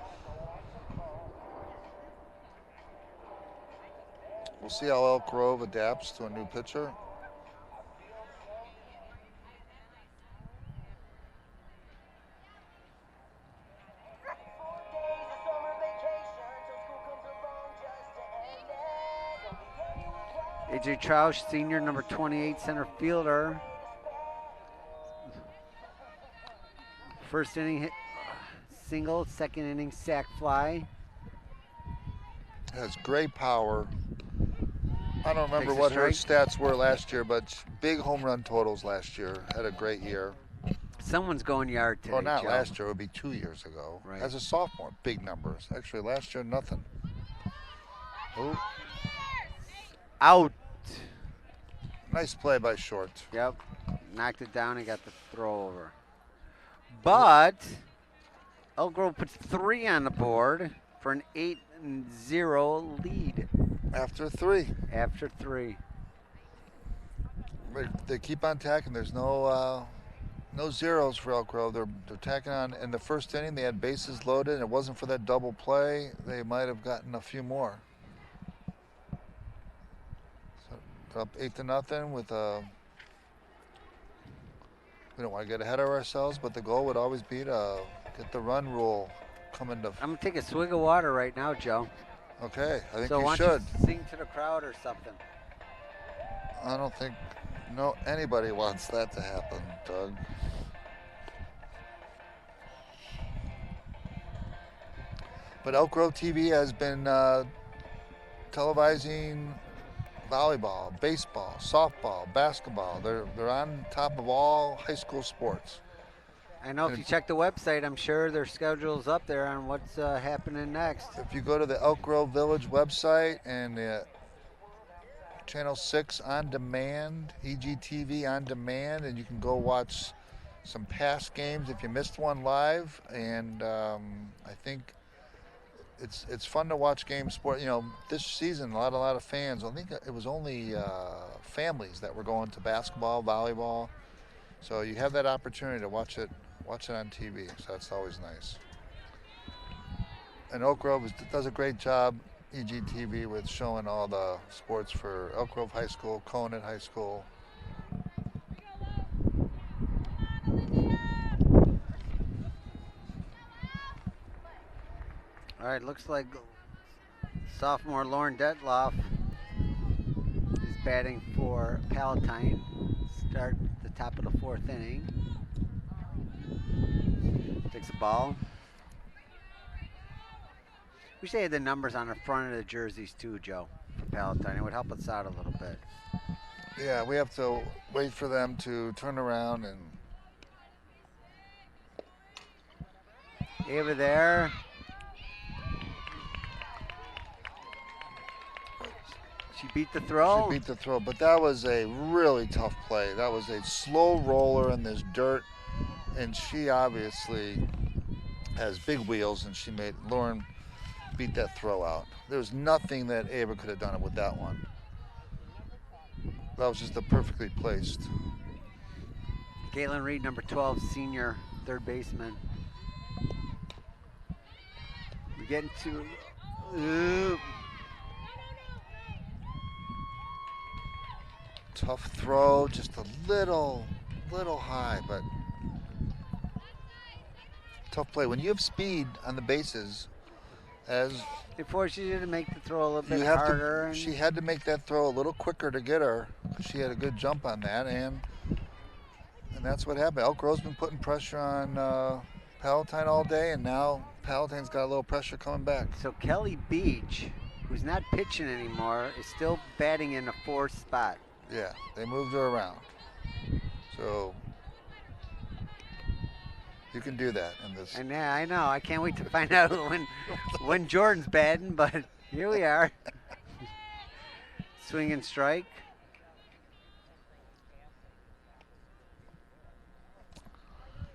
we'll see how Elk Grove adapts to a new pitcher. AJ Troush, senior, number 28, center fielder. First inning hit single, second inning sac fly. Has great power. I don't remember Takes a what her strike. stats were last year, but big home run totals last year. Had a great year. Someone's going yard today, Oh, not Joe. last year. It would be 2 years ago. Right. As a sophomore, big numbers. Actually, last year, nothing. Oh, Out. nice play by Short. Yep. Knocked it down and got the throw over. But Elk Grove puts 3 on the board for an 8-0 lead After 3. after 3. They keep on tacking. There's no zeros for Elk Grove. They're tacking on. In the first inning, they had bases loaded, and it wasn't for that double play, they might have gotten a few more. So they're up 8-0 with we don't want to get ahead of ourselves, but the goal would always be to get the run rule coming to. I'm going to take a swig of water right now, Joe. Okay, I think So you why should. don't you sing to the crowd or something? I don't think anybody wants that to happen, Doug. But Elk Grove TV has been televising volleyball, baseball, softball, basketball. They're on top of all high school sports. I know if you check the website, I'm sure their schedule's up there on what's happening next. If you go to the Elk Grove Village website and the Channel 6 on demand, EGTV on demand, and you can go watch some past games if you missed one live. And I think it's fun to watch game sport. You know, this season a lot of fans. I think it was only families that were going to basketball, volleyball. So you have that opportunity to watch it on TV. So that's always nice. And Oak Grove does a great job, EGTV, with showing all the sports for Elk Grove High School, Conant High School. All right, looks like sophomore Lauren Detloff is batting for Palatine. Start at the top of the 4th inning. Takes the ball. We should have the numbers on the front of the jerseys too, Joe, for Palatine. It would help us out a little bit. Yeah, we have to wait for them to turn around and. Ava there. She beat the throw. She beat the throw, but that was a really tough play. That was a slow roller in this dirt, and she obviously has big wheels, and she made Lauren beat that throw out. There was nothing that Ava could have done with that one. That was just a perfectly placed. Caitlin Reed, number 12, senior third baseman. We're getting to. Tough throw, just a little high, but tough play. When you have speed on the bases, as It forces you to make the throw a little bit harder. she had to make that throw a little quicker to get her. She had a good jump on that, and that's what happened. Elk Grove's been putting pressure on Palatine all day, and now Palatine's got a little pressure coming back. So Kelly Beach, who's not pitching anymore, is still batting in the 4th spot. Yeah, they moved her around. So you can do that in this. And yeah, I know. I can't wait to find out when Jordan's batting, but here we are. Swing and strike.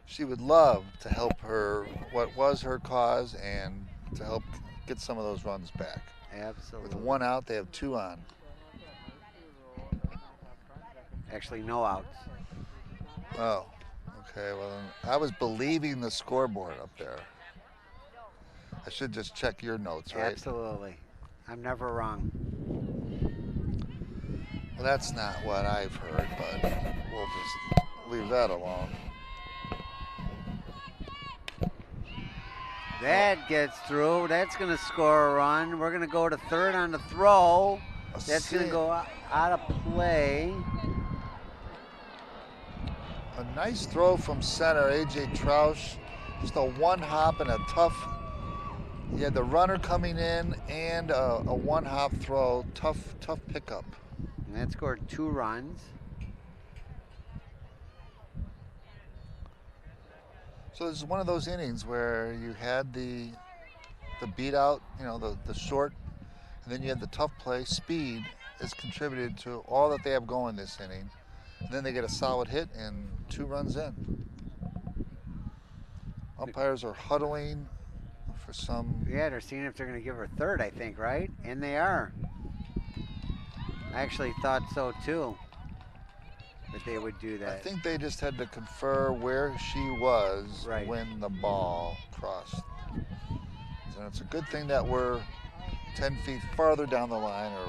She would love to help her, what was her cause, and to help get some of those runs back. Absolutely. With 1 out, they have 2 on. Actually, no outs. Oh, okay. Well, then I was believing the scoreboard up there. I should just check your notes, right? Absolutely. I'm never wrong. Well, that's not what I've heard, but we'll just leave that alone. That gets through. That's going to score a run. We're going to go to third on the throw. That's going to go out of play. A nice throw from center, AJ Troush. Just a one hop and a tough. He had the runner coming in and a one hop throw. Tough pickup. And that scored 2 runs. So this is one of those innings where you had the beat out, you know, the short, and then you had the tough play. Speed has contributed to all that they have going this inning. And then they get a solid hit and 2 runs in. Umpires are huddling for some. Yeah, they're seeing if they're going to give her third, I think, right? And they are. I actually thought so too, that they would do that. I think they just had to confer where she was Right. when the ball crossed. So it's a good thing that we're 10 feet farther down the line. Or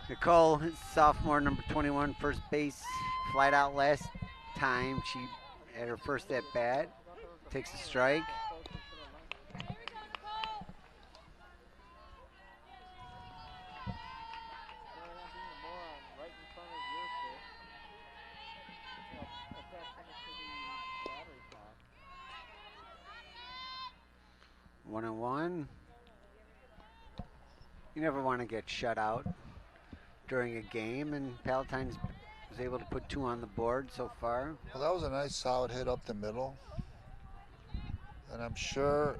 Nicole, sophomore, number 21, first base, flied out last time. She had her first at bat, takes a strike. One and one. You never want to get shut out during a game, and Palatine was able to put 2 on the board so far. well, that was a nice solid hit up the middle. And I'm sure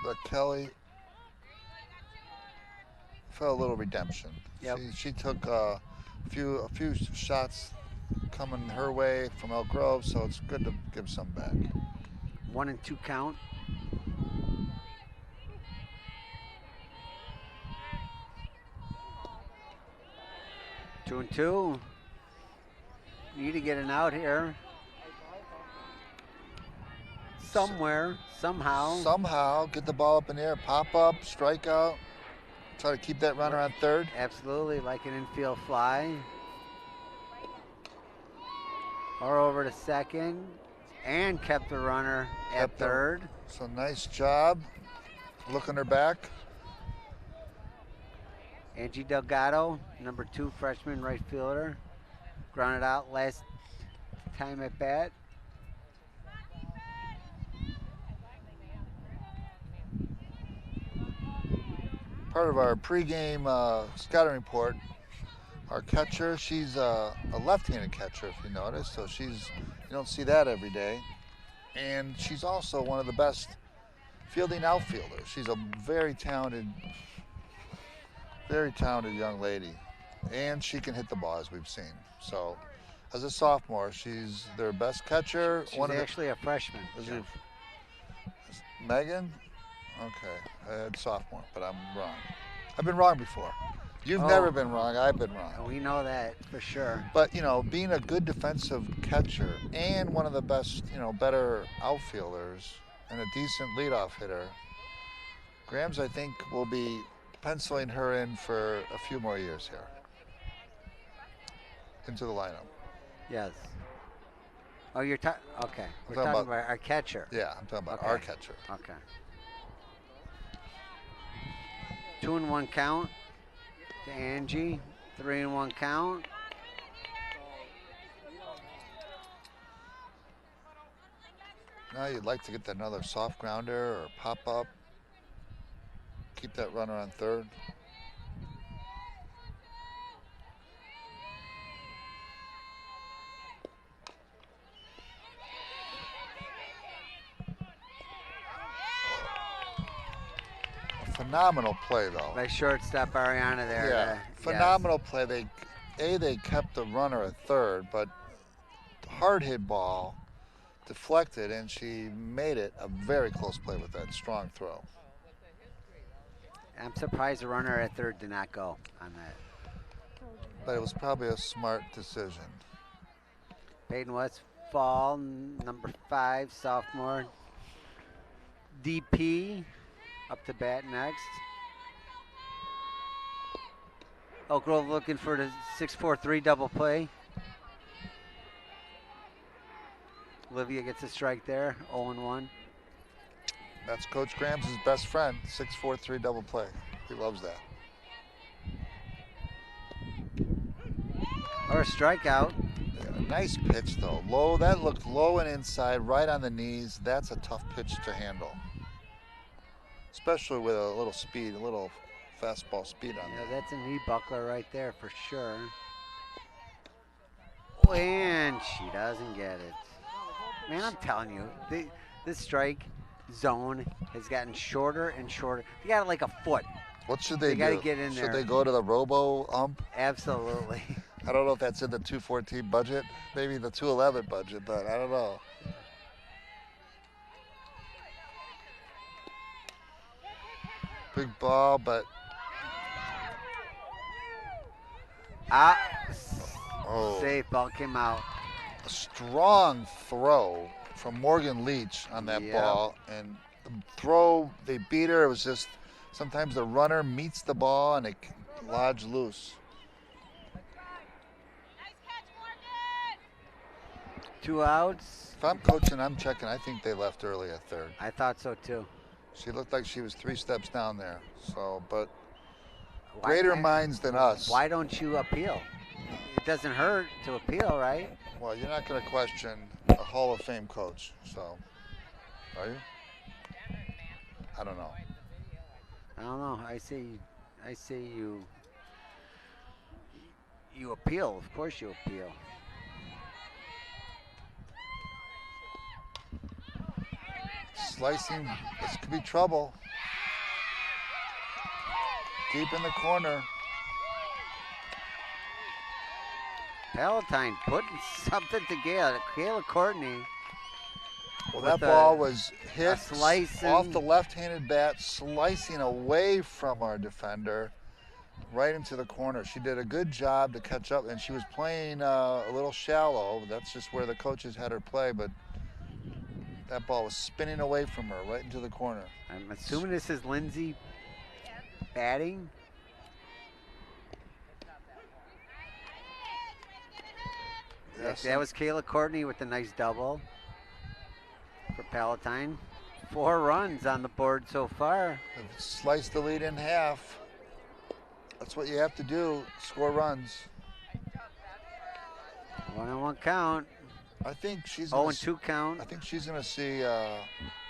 that Kelly felt a little redemption. Yep. She took a few shots coming her way from Elk Grove, so it's good to give some back. 1 and 2 count. 2-2. Need to get an out here. Somewhere, somehow. Somehow, get the ball up in the air, pop up, strike out. Try to keep that runner on third. Absolutely, like an infield fly. Or over to second. And kept the runner at third. So nice job. Looking her back. Angie Delgado, number 2 freshman right fielder. Grounded out last time at bat. Part of our pregame scouting report, our catcher, she's a left-handed catcher, if you notice. So you don't see that every day. And she's also one of the best fielding outfielders. She's a very talented young lady. And she can hit the ball, as we've seen. So as a sophomore, she's their best catcher. She's actually a freshman. Megan? Okay, I had sophomore, but I'm wrong. I've been wrong before. You've never been wrong, I've been wrong. We know that for sure. But, being a good defensive catcher and one of the best, better outfielders and a decent leadoff hitter, Grams, I think, will be penciling her in for a few more years here into the lineup. Yes. Oh, you're talking, okay. We're talking about our catcher. Yeah, I'm talking about our catcher. Okay. 2-1 count to Angie. 3-1 count. Now you'd like to get another soft grounder or pop up. Keep that runner on third. Phenomenal play, though. By shortstop Ariana there. Yeah, phenomenal play. They kept the runner at third, but hard hit ball, deflected, and she made it a very close play with that strong throw. I'm surprised the runner at third did not go on that. But it was probably a smart decision. Peyton Westfall, number 5, sophomore. DP. Up to bat next. Oak Grove looking for the 6-4-3 double play. Olivia gets a strike there, 0-1. That's Coach Grams' best friend, 6-4-3 double play. He loves that. Or a strikeout. Yeah, nice pitch, though. Low, that looked low and inside, right on the knees. That's a tough pitch to handle. Especially with a little speed, a little fastball speed on Yeah, that. that's a knee buckler right there for sure. And she doesn't get it. Man, I'm telling you, this strike zone has gotten shorter and shorter. They got like a foot. What should they do? They got to get in there. Should they go to the robo-ump? Absolutely. I don't know if that's in the 214 budget, maybe the 211 budget, but I don't know. Big ball, but safe ball came out. A strong throw from Morgan Leach on that ball, and the throw, they beat her. It was just sometimes the runner meets the ball and it lodged loose. Nice catch, Morgan! 2 outs. If I'm coaching, I'm checking. I think they left early at third. I thought so too. She looked like she was 3 steps down there. So, but greater minds than us. Why don't you appeal? It doesn't hurt to appeal, right? Well, you're not going to question a Hall of Fame coach, so are you? I don't know. I don't know. I say you appeal. Of course you appeal. Slicing, this could be trouble. Deep in the corner. Palatine putting something together. Kayla Courtney. Well, that ball was hit slicing off the left-handed bat, slicing away from our defender. right into the corner. She did a good job to catch up, and she was playing a little shallow. That's just where the coaches had her play, but that ball was spinning away from her right into the corner. I'm assuming this is Lindsay batting. Yes, That was Kayla Courtney with the nice double for Palatine. 4 runs on the board so far. they've sliced the lead in half. That's what you have to do, score runs. 1-1 count. I think she's gonna 0-2 count. I think she's going to see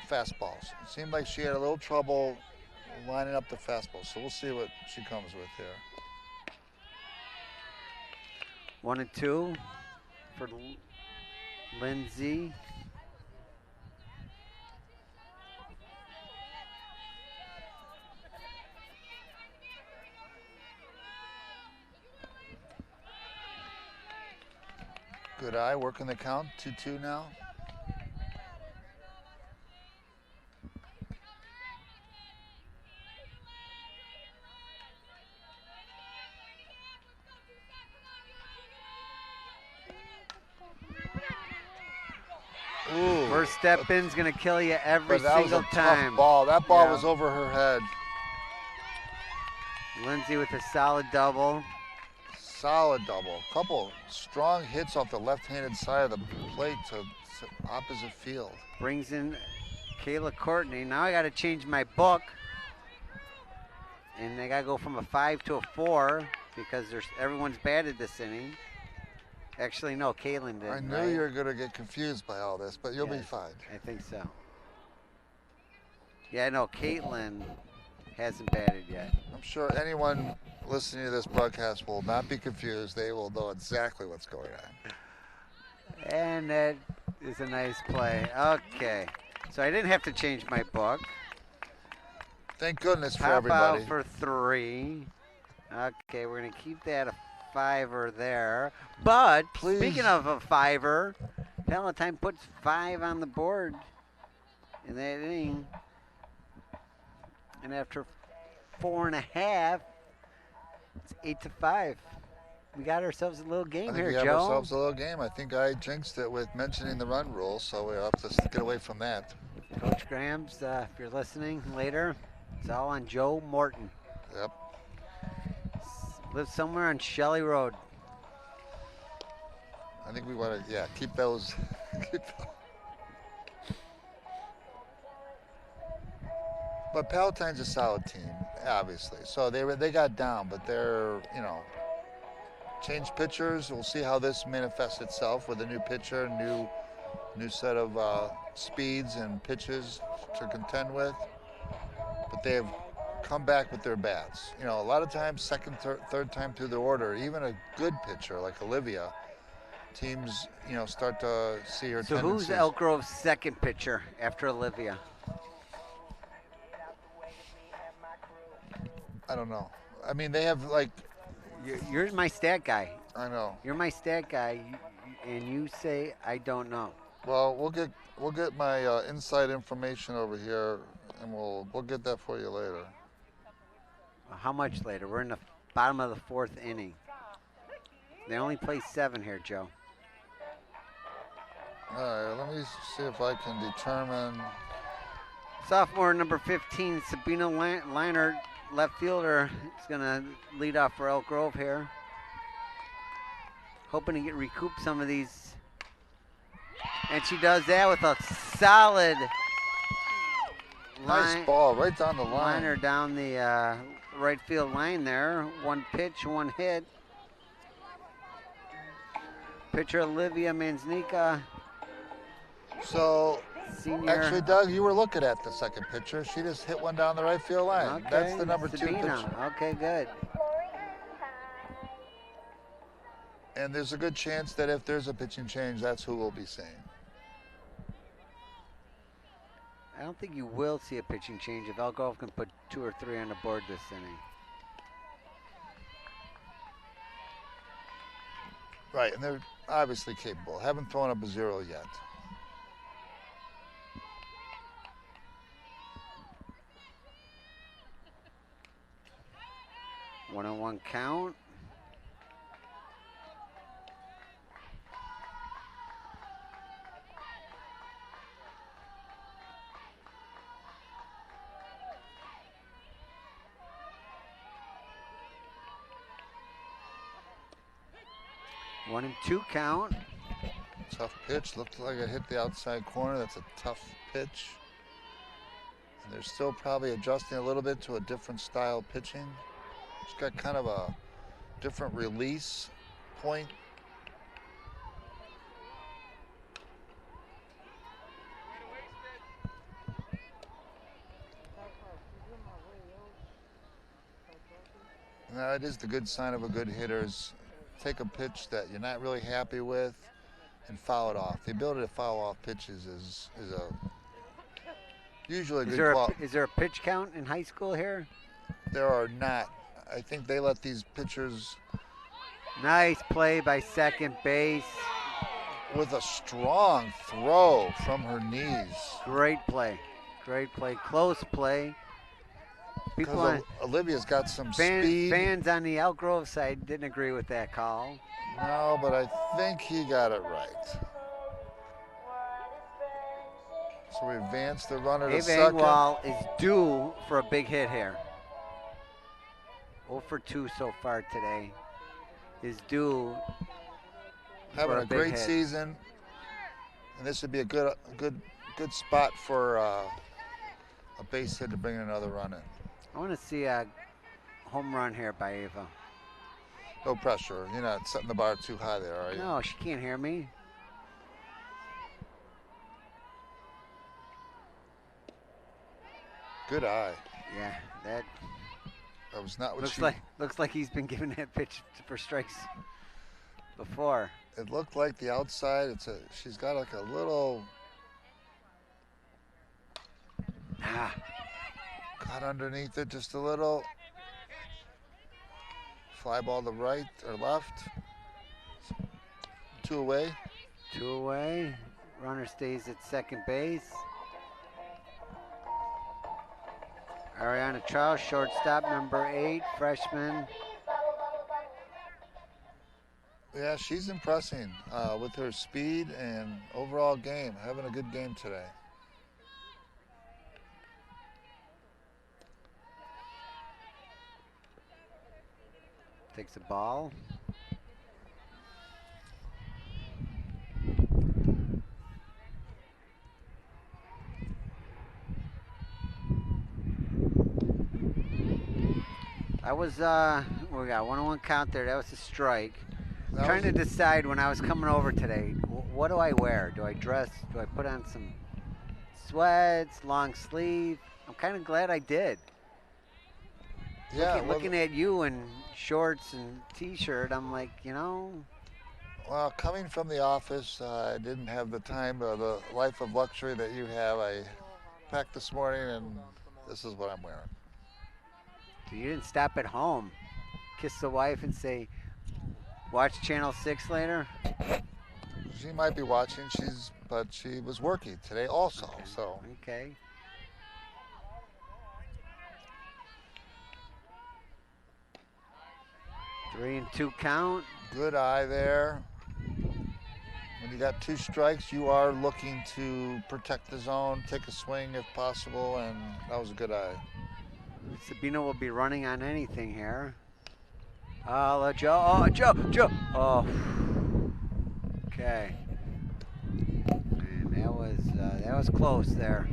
fastballs. It seemed like she had a little trouble lining up the fastballs, so we'll see what she comes with here. 1-2 for Lindsay. Good eye, working the count, 2-2 now. Ooh, First step in's gonna kill you every but that was single a time. tough ball. That ball Yeah. was over her head. Lindsay with a solid double. Solid double. Couple strong hits off the left-handed side of the plate to opposite field. Brings in Kayla Courtney. Now I gotta change my book. And I gotta go from a 5 to a 4 because everyone's batted this inning. Actually, no, Caitlin did. I knew right? you were going to get confused by all this, but you'll be Yes, fine. I think so. Yeah, no, Caitlin hasn't batted yet. I'm sure anyone listening to this broadcast will not be confused. They will know exactly what's going on. And that is a nice play. Okay. So I didn't have to change my book. Thank goodness for Pop everybody. out for 3. Okay, we're going to keep that a 5er there. But Please. speaking of a 5er, Palatine puts 5 on the board in that inning. And after 4.5, it's 8-5. We got ourselves a little I game think here, we have Joe. ourselves a little game. I think I jinxed it with mentioning the run rule, so we'll have to get away from that. Coach Grams, if you're listening later, it's all on Joe Morton. Yep. Lives somewhere on Shelley Road. I think we want to, keep those. But Palatine's a solid team, obviously. So they got down, but they're, changed pitchers. We'll see how this manifests itself with a new pitcher, new set of speeds and pitches to contend with. But they have come back with their bats. A lot of times, second, third time through the order, even a good pitcher like Olivia, teams, start to see her So tendencies. who's Elk Grove's second pitcher after Olivia? I don't know. I mean, they have like. You're my stat guy. I know. You're my stat guy, and you say I don't know. Well, we'll get my inside information over here, and we'll get that for you later. How much later? We're in the bottom of the 4th inning. They only play 7 here, Joe. All right, let me see if I can determine. Sophomore number 15, Sabina Leinert, left fielder, is going to lead off for Elk Grove here. Hoping to recoup some of these. And she does that with a solid Nice ball right down the line. liner down the right field line there. 1 pitch, 1 hit. Pitcher Olivia Manznika, So, senior. actually, Doug, you were looking at the second pitcher. She just hit one down the right field line. Okay, That's the number 2 Sabina. pitcher. Okay, good. And there's a good chance that if there's a pitching change, that's who we'll be seeing. I don't think you will see a pitching change if Elk Grove can put 2 or 3 on the board this inning. Right, and they're obviously capable. Haven't thrown up a 0 yet. 1-1 count. One and two count. Tough pitch. Looked like it hit the outside corner. That's a tough pitch. And they're still probably adjusting a little bit to a different style pitching. It's got kind of a different release point. Now, it is the good sign of a good hitter is take a pitch that you're not really happy with and foul it off. The ability to foul off pitches is usually a good quality. Is there a pitch count in high school here? There are not. I think they let these pitchers. Nice play by second base. With a strong throw from her knees. Great play. Great play. Close play. People on, Olivia's got some speed. Fans on the Elk Grove side didn't agree with that call. No, but I think he got it right. So we advance the runner to second. Engwall is due for a big hit here. 0 for 2 so far today. Is due. Having a great hit. season, and this would be a good spot for a base hit to bring another run in. I want to see a home run here by Ava. No pressure. You're not setting the bar too high there, are you? No, she can't hear me. Good eye. Yeah, that was not what looks like he's been given that pitch for strikes before. It looked like the outside. She's got like a little. Got underneath it just a little. Fly ball to right or left. 2 away. 2 away. Runner stays at second base. Ariana Charles, shortstop, number 8, freshman. Yeah, she's impressing with her speed and overall game. Having a good game today. Takes a ball. I was, we got 1-1 count there. That was a strike. Trying to decide when I was coming over today, what do I wear? Do I dress? Do I put on some sweats, long sleeve? I'm kind of glad I did. Yeah, looking at you in shorts and t-shirt, I'm like, Well, coming from the office, I didn't have the time, the life of luxury that you have. I packed this morning, and this is what I'm wearing. So you didn't stop at home, kiss the wife, and say, watch Channel 6 later? She might be watching, but she was working today also, okay. So. Okay. Three and 2 count. Good eye there. When you got 2 strikes, you are looking to protect the zone, take a swing if possible, and that was a good eye. Sabino will be running on anything here. Joe. Oh. Okay. Man, that was close there.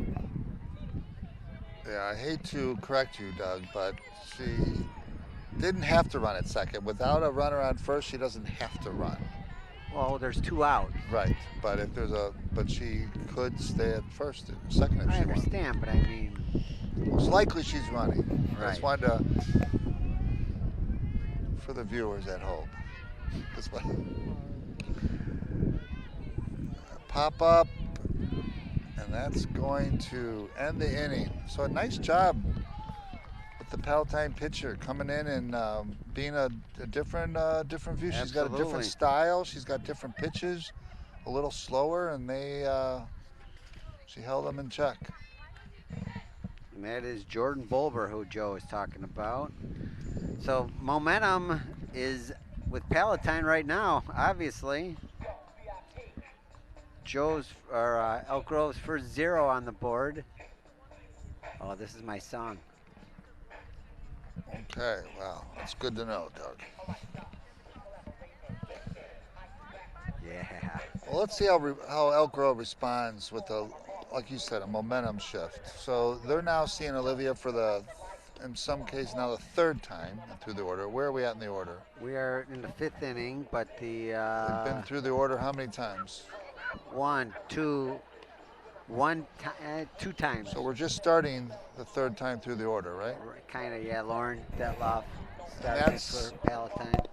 Yeah, I hate to correct you, Doug, but she didn't have to run at second. Without a runner on first, she doesn't have to run. Well, there's 2 out. Right, but she could stay at second if she wanted. I understand, but I mean, most likely she's running. Right. I just wanted to, for the viewers at home, this one. Pop up, and that's going to end the inning. So a nice job with the Palatine pitcher coming in and being a different view. She's got a different style. She's got different pitches, a little slower, and she held them in check. And that is Jordan Bulber, who Joe is talking about. So momentum is with Palatine right now, obviously. Elk Grove's first 0 on the board. Oh, this is my song. Okay, well, that's good to know, Doug. Yeah. Well, let's see how Elk Grove responds with like you said, a momentum shift. So they're now seeing Olivia for in some cases now the third time through the order. Where are we at in the order? We are in the 5th inning, but They've been through the order how many times? 2 times. So we're just starting the third time through the order, right? Kind of, yeah. Lauren Detloff started that's- for Palatine.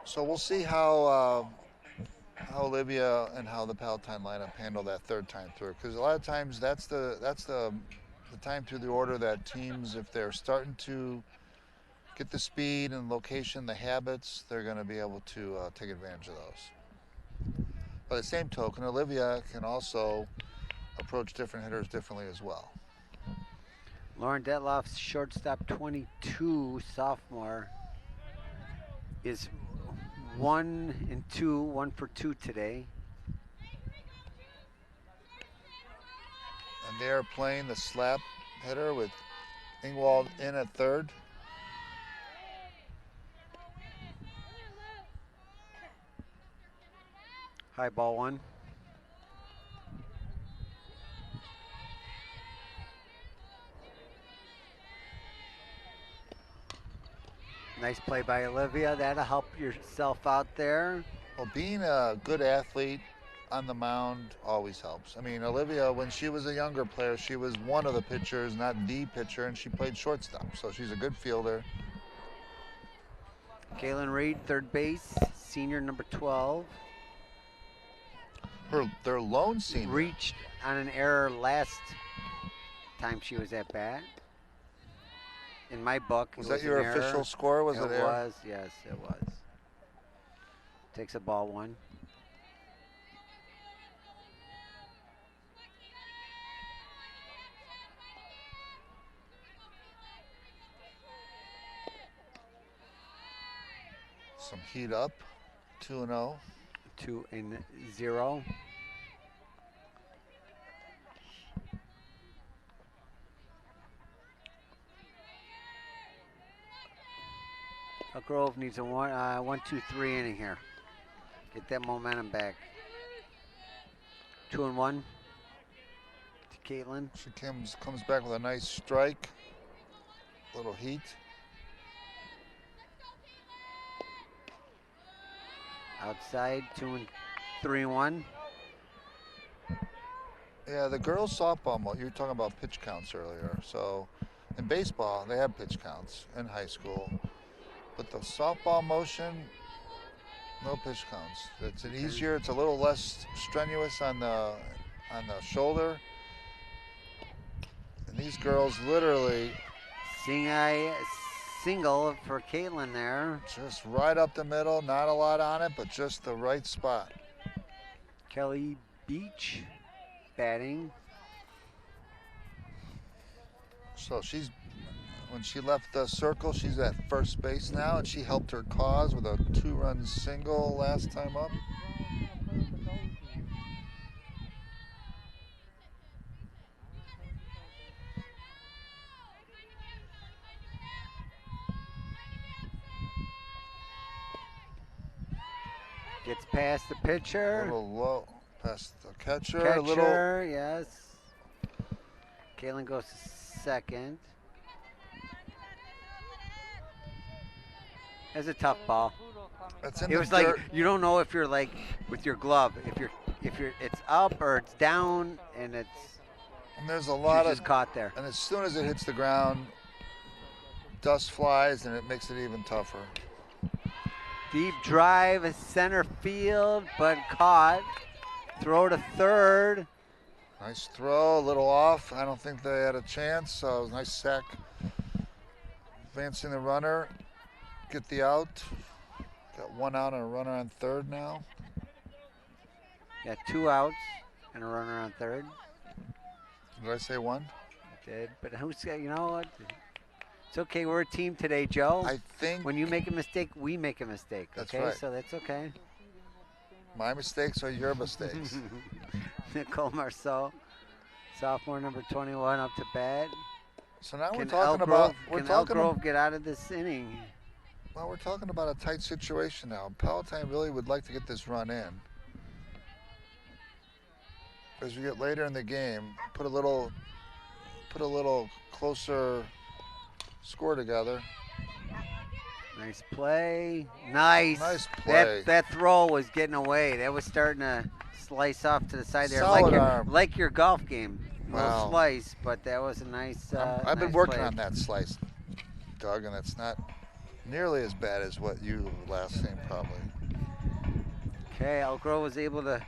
So we'll see how Olivia and how the Palatine lineup handle that third time through. Because a lot of times that's the time through the order that teams, if they're starting to get the speed and location, the habits, they're going to be able to take advantage of those. By the same token, Olivia can also approach different hitters differently as well. Lauren Detloff's shortstop 22 sophomore is 1 for 2 today. And they are playing the slap hitter with Ingwald in at third. High ball 1. Nice play by Olivia. That'll help yourself out there. Well, being a good athlete on the mound always helps. I mean, Olivia, when she was a younger player, she was one of the pitchers, not the pitcher, and she played shortstop, so she's a good fielder. Kaylin Reed, third base, senior number 12. Their lone senior. Reached on an error last time she was at bat. In my book, Was that your official score? Was it error? It was, yes, it was. Takes a ball 1. Some heat up, 2-0. 2-0. Elk Grove needs a 1-2-3 inning here. Get that momentum back. 2-1 to Caitlin. She comes back with a nice strike. Little heat. Outside, 2-3-1. Yeah, the girls softball, you were talking about pitch counts earlier. So in baseball, they have pitch counts in high school. But the softball motion, no pitch counts. It's a little less strenuous on the shoulder. And these girls literally Single for Caitlin there. just right up the middle, not a lot on it, but just the right spot. Kelly Beach batting. So when she left the circle, she's at first base now, and she helped her cause with a 2-run single last time up. Gets past the pitcher. A little low, past the catcher. Yes. Caitlin goes to second. That's a tough ball. It was like you don't know if you're like with your glove, if it's up or it's down, and it's. And there's a lot just caught there. And as soon as it hits the ground, dust flies, and it makes it even tougher. Deep drive, center field, but caught. Throw to third. Nice throw, a little off. I don't think they had a chance. So nice sack. Advancing the runner. Get the out. Got 1 out and a runner on third now. Got 2 outs and a runner on third. Did I say 1? Did, but who's got, you know what? It's okay. We're a team today, Joe. I think When you make a mistake, we make a mistake. That's Okay, right. so that's okay. my mistakes are your mistakes. Nicole Marceau, sophomore number 21, up to bat. So now Can we're talking Elk about Grove get out of this inning? well, we're talking about a tight situation now. Palatine really would like to get this run in. As we get later in the game, put a little closer score together. Nice play. Nice. Nice play. That throw was getting away. That was starting to slice off to the side there, Solid arm. like your golf game. Little Wow. slice, but that was a nice. I've been nice working play. on that slice, Doug, and it's not nearly as bad as what you last seen probably. Okay, Elk Grove was able to.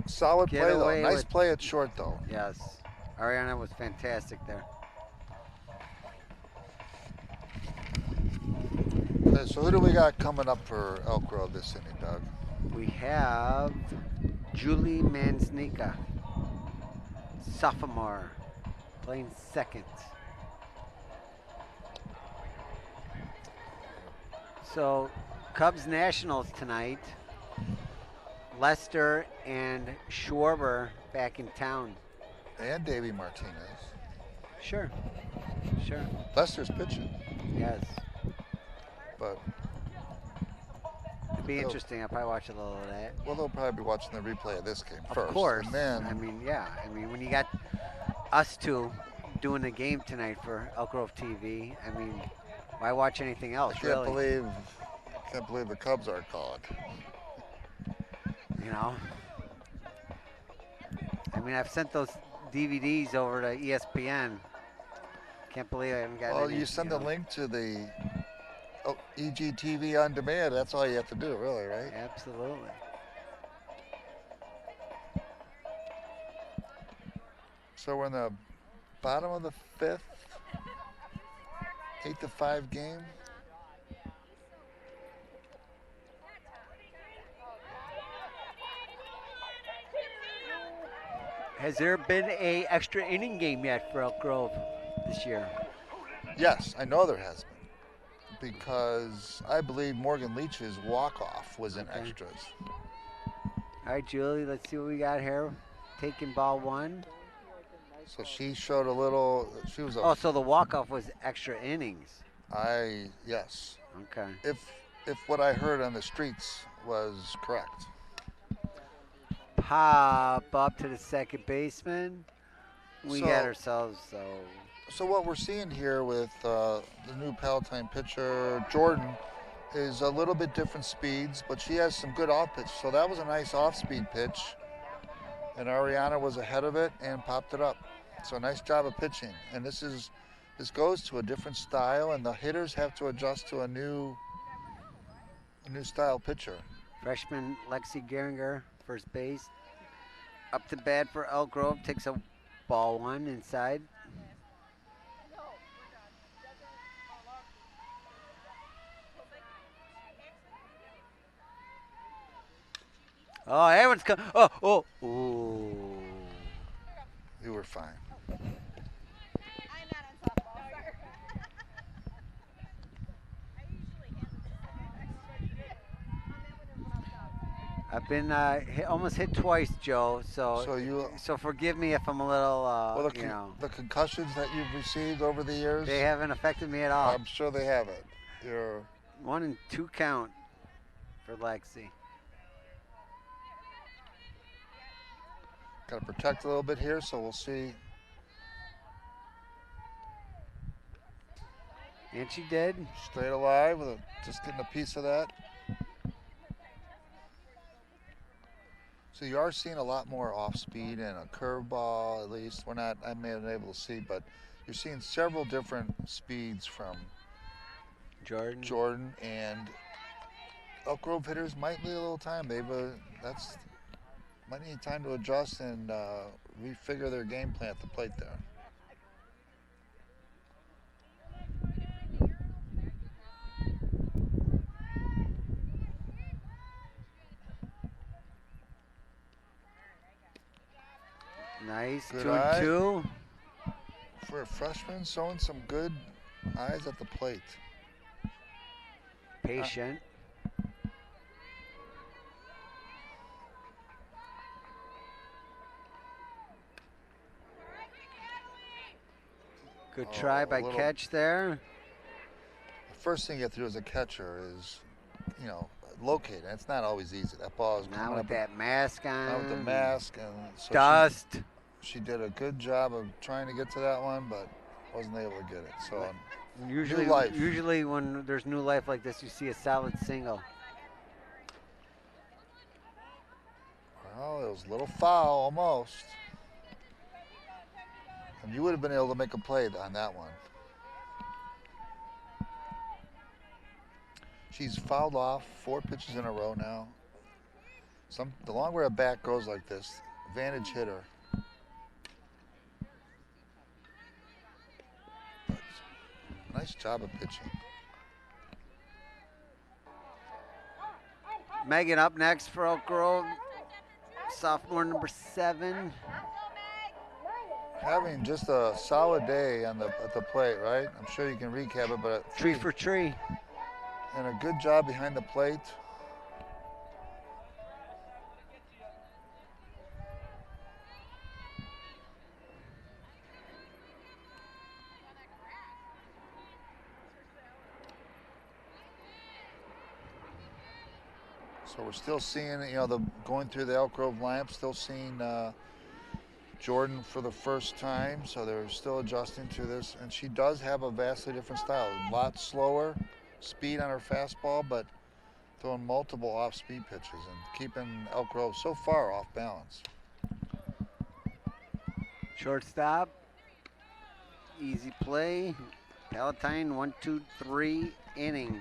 Solid Get play though. away Nice with- play at short though. Yes, Ariana was fantastic there. Okay, so who do we got coming up for Elk Grove this inning, Doug? We have Julie Mansnika, sophomore, playing second. So, Cubs Nationals tonight. Lester and Schwarber back in town. And Davey Martinez. Sure. Lester's pitching, Yes. but It'd be They'll- interesting. I'll probably watch a little of that. well, they'll probably be watching the replay of this game Of first. course. And then I mean, yeah. I mean, when you got us two doing the game tonight for Elk Grove TV, I mean, why watch anything else, I can't really? believe the Cubs aren't calling. You know? I mean, I've sent those DVDs over to ESPN. Can't believe I haven't got Well, any, you send know. a link to the EGTV on demand. That's all you have to do, really, right? Absolutely. So we're in the bottom of the fifth, 8-5 game. Has there been a extra inning game yet for Elk Grove this year? Yes, I know there has been, because I believe Morgan Leach's walk-off was in Okay. extras. All right, Julie, let's see what we got here. Taking ball one. So she showed a little. She was a. Oh, so the walk-off was extra innings. Yes. Okay. If what I heard on the streets was correct. Pop up to the second baseman. We So- got ourselves, so So what we're seeing here with the new Palatine pitcher Jordan is a little bit different speeds, but she has some good off pitch. So that was a nice off-speed pitch, and Ariana was ahead of it and popped it up. So nice job of pitching. And this goes to a different style, and the hitters have to adjust to a new style pitcher. freshman Lexi Geringer, first base. Up to bat for Elk Grove, takes a ball one inside. Oh, everyone's coming. Oh. You were fine. I'm not on softball. Sorry. I usually handle I've been almost hit twice, Joe. So forgive me if I'm a little, Well, you know. the concussions that you've received over the years, They haven't affected me at all. I'm sure they haven't. You're 1 and 2 count for Lexi. got to protect a little bit here, so we'll see. And she did. Straight alive with just getting a piece of that. So you are seeing a lot more off speed and a curveball, at least. I may have been able to see, but you're seeing several different speeds from Jordan, and Elk Grove hitters might need a little time. Might need time to adjust and refigure their game plan at the plate there. Nice. Good 2 eye. and 2. For a freshman, showing some good Eyes at the plate. Patient. Good try by catch there. The first thing you have to do as a catcher is, you know, locate it. It's not always easy. That ball is Now coming with up. that mask on. Now with the mask. And so Dust. She did a good job of trying to get to that one, but wasn't able to get it. So Usually when there's new life like this, you see a solid single. Well, it was a little foul almost. And you would have been able to make a play on that one. She's fouled off 4 pitches in a row now. The longer a bat goes like this, advantage hitter. But nice job of pitching. Megan up next for Elk Grove. Sophomore number 7. Having just a solid day at the plate, right? I'm sure you can recap it, but tree for tree. And a good job behind the plate. So we're still seeing, you know, going through the Elk Grove lineup, still seeing Jordan for the first time, so they're still adjusting to this. And she does have a vastly different style, a lot slower speed on her fastball, but throwing multiple off-speed pitches and keeping Elk Grove so far off balance. Shortstop, easy play. Palatine 1, 2, 3 inning.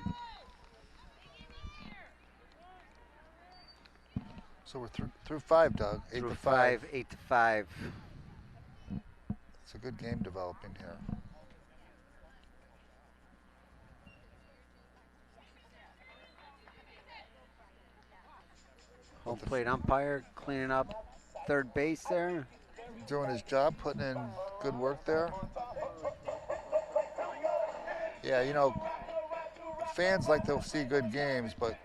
So we're through 5, Doug. 8 through to 5. 8 to 5. It's a good game developing here. Home plate umpire cleaning up third base there. Doing his job, putting in good work there. Yeah, you know, fans like to see good games, but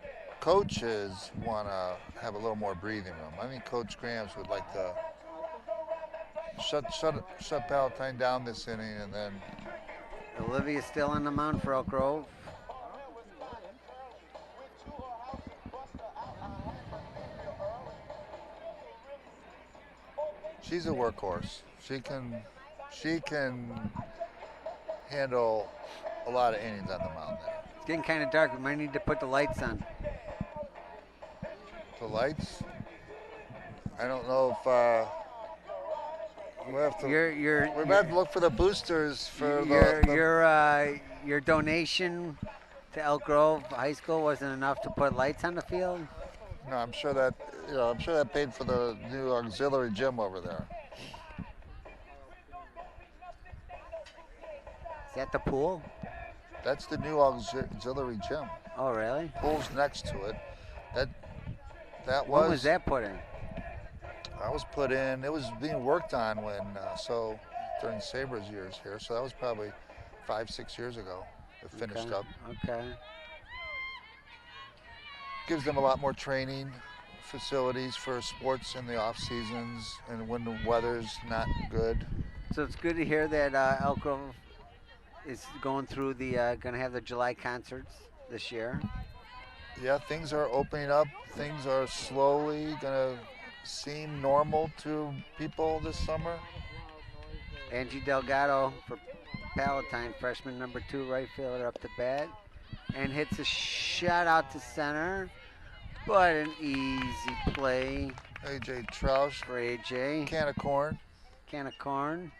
coaches want to have a little more breathing room. I think Coach Grams would like to shut Palatine down this inning, and then Olivia's still on the mound for Elk Grove. she's a workhorse. She can handle a lot of innings on the mound there. It's getting kind of dark. We might need to put the lights on. The lights? I don't know if we'll have to. We're about to look for the boosters for your donation to Elk Grove High School wasn't enough to put lights on the field. No, I'm sure that paid for the new auxiliary gym over there. Is that the pool? That's the new auxiliary gym. Oh, really? Pool's next to it. That When was that put in? That was put in. It was being worked on during Saber's years here. So that was probably 5-6 years ago. It finished up. Okay. Gives them a lot more training facilities for sports in the off seasons and when the weather's not good. So it's good to hear that Elk Grove is going through going to have the July concerts this year. Yeah, things are opening up. Things are slowly going to seem normal to people this summer. Angie Delgado for Palatine, freshman number 2 right fielder up to bat, and hits a shot out to center, but an easy play. AJ Troush for AJ. Can of corn. Can of corn.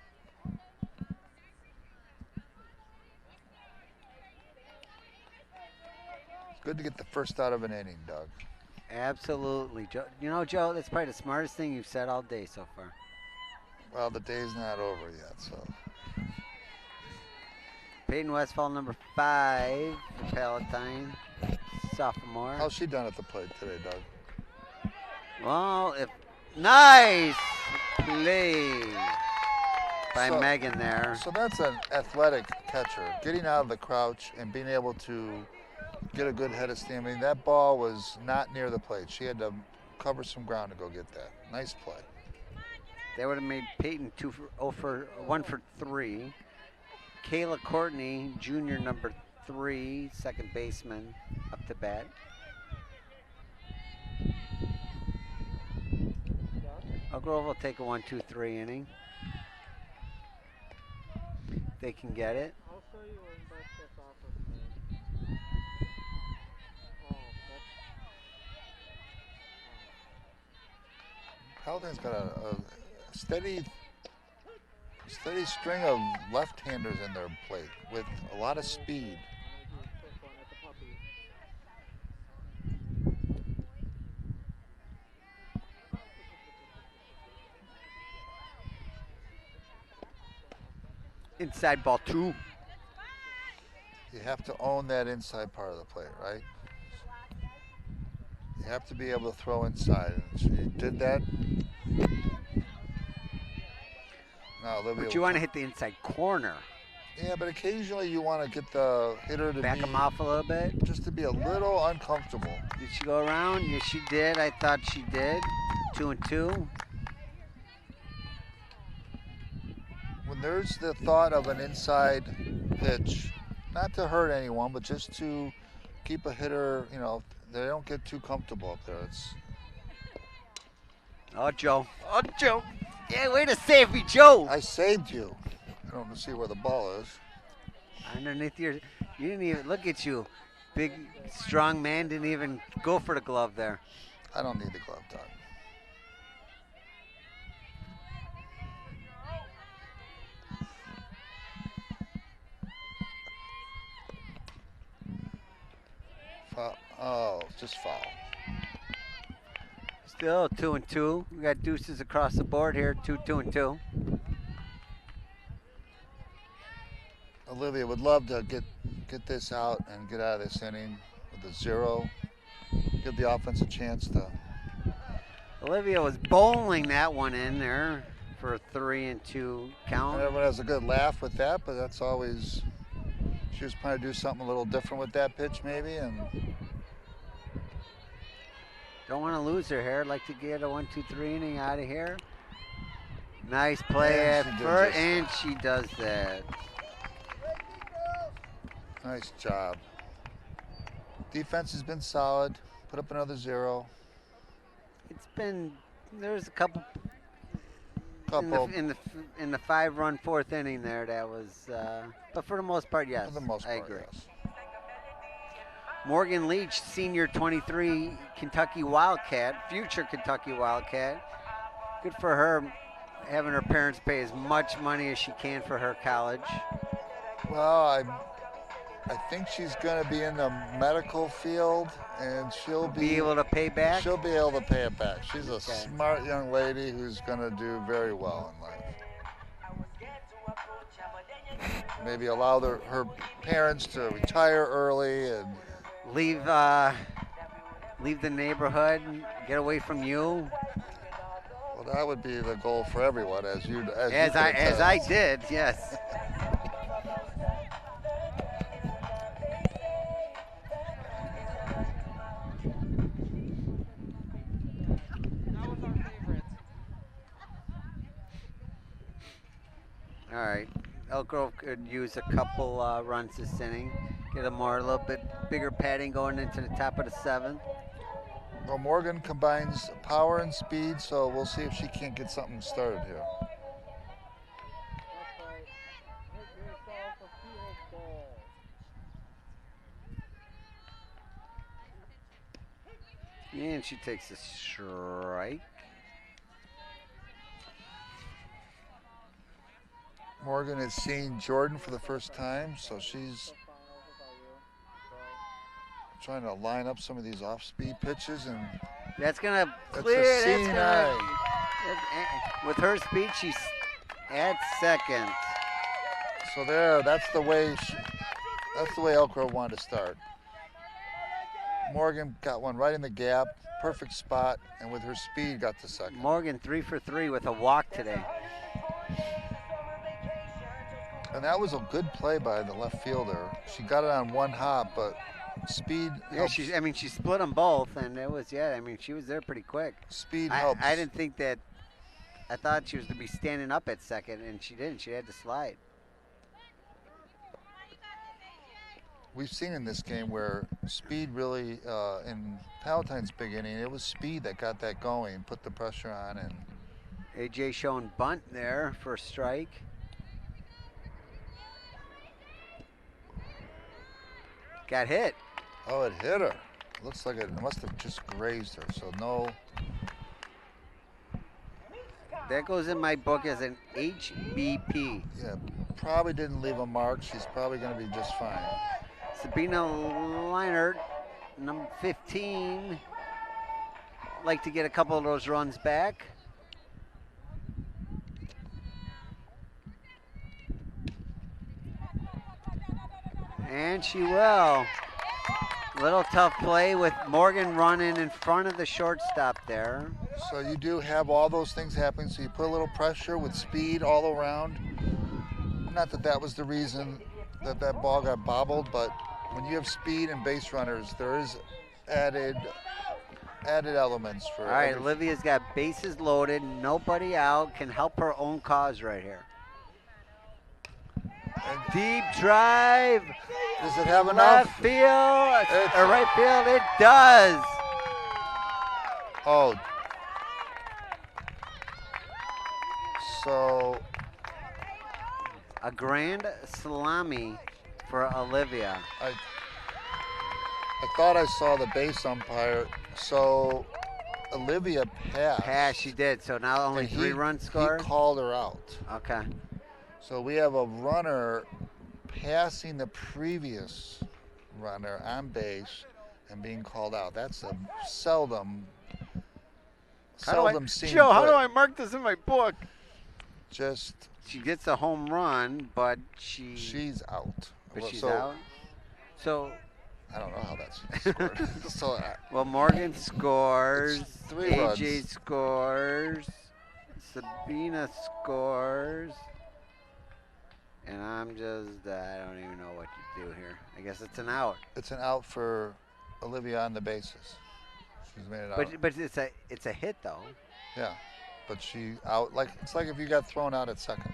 It's good to get the first out of an inning, Doug. Absolutely. Joe, Joe, that's probably the smartest thing you've said all day so far. Well, the day's not over yet, so. Peyton Westfall, number 5 for Palatine, sophomore. How's she done at the plate today, Doug? Well, nice play. by So- Megan there. So that's an athletic catcher, getting out of the crouch and being able to get a good head of steam. I mean, that ball was not near the plate. She had to cover some ground to go get that. Nice play. They would have made Peyton 1 for 3. Kayla Courtney, junior number 3, second baseman, up to bat. Elk Grove will take a 1-2-3 inning. They can get it. I'll show you when Beth gets off of me. Oh, that's. Palatine's got a steady string of left-handers in their plate with a lot of speed. I'm gonna do a quick one at the puppy. Inside ball 2. You have to own that inside part of the plate, right? You have to be able to throw inside. And she did that. Now, Olivia. But you want to hit the inside corner. Yeah, but occasionally you want to get the hitter to Back be them off a little bit. just to be a little uncomfortable. Did she go around? Yes, she did. I thought she did. 2-2. When there's the thought of an inside pitch, not to hurt anyone, but just to keep a hitter, you know, they don't get too comfortable up there. It's Oh, Joe. Oh, Joe. Yeah, way to save me, Joe. I saved you. I don't see where the ball is. Underneath your, you didn't even look at you. Big, strong man didn't even go for the glove there. I don't need the glove done. Foul. Oh, just foul. Still 2-2. We got deuces across the board here. 2-2. Olivia would love to get this out and get out of this inning with a 0. Give the offense a chance to. Olivia was bowling that one in there for a 3-2 count. Everyone has a good laugh with that, but that's always. She was trying to do something a little different with that pitch, maybe, and Don't want to lose her here. Like to get a 1-2-3 inning out of here. Nice play And at she did first, just and she does that. nice job. Defense has been solid. Put up another 0. It's been there's a couple Couple. in the 5-run 4th inning there. That was, but for the most part, yes. For the most I part, agree. yes. Morgan Leach, senior 23, Kentucky Wildcat, future Kentucky Wildcat. Good for her, having her parents pay as much money as she can for her college. Well, I think she's going to be in the medical field, and she'll Be able to pay back. She'll be able to pay it back. She's a Okay. smart young lady who's going to do very well in life. Maybe allow her parents to retire early and Leave the neighborhood, get away from you. well, that would be the goal for everyone, as you As I did, yes. That was our favorite. All right. Elk Grove could use a couple runs this inning. Get a little bit bigger padding going into the top of the 7th. Well, Morgan combines power and speed, so we'll see if she can't get something started here. That's right. Make yourself a field goal. And she takes a strike. Morgan is seeing Jordan for the first time, so she's The finals without you. trying to line up some of these off-speed pitches, and That's gonna that's clear. a That's seeing eye. gonna, with her speed, she's at second. So there, that's the way Elk Grove wanted to start. Morgan got one right in the gap, perfect spot, and with her speed got to second. Morgan 3 for 3 with a walk today. And that was a good play by the left fielder. She got it on one hop, but speed Yeah, helps. she split them both, and it was, she was there pretty quick. Speed I helps. didn't think that. I thought she was going to be standing up at second, and she didn't. She had to slide. We've seen in this game where speed really, in Palatine's beginning, it was speed that got that going, put the pressure on, and AJ showing bunt there for a strike. Got hit. oh, it hit her. Looks like it must have just grazed her. So no. That goes in my book as an HBP. Yeah, probably didn't leave a mark. She's probably going to be just fine. Sabina Leinert, number 15. Like to get a couple of those runs back. And she will. Little tough play with Morgan running in front of the shortstop there. So you do have all those things happening. So you put a little pressure with speed all around. Not that that was the reason that that ball got bobbled, but when you have speed and base runners, there is added elements for. All right, Olivia's got bases loaded, nobody out, can help her own cause right here. Deep drive. Does it have enough? Left field, or right field, it does. Oh. So A grand salami for Olivia. I thought I saw the base umpire. So Olivia passed. Pass, she did. So now only and 3 runs scored. He called her out. Okay. So we have a runner passing the previous runner on base and being called out. That's a seldom seen. Joe, how play. do I mark this in my book? Just She gets a home run, but she's out. But she's So, out. So, I don't know how that's scored. So well, Morgan scores. It's 3 AJ runs. scores. Sabina scores. And I'm just, I don't even know what to do here. I guess it's an out. It's an out for Olivia on the bases. She's made it out. But it's a hit though. Yeah, but she out it's like if you got thrown out at second.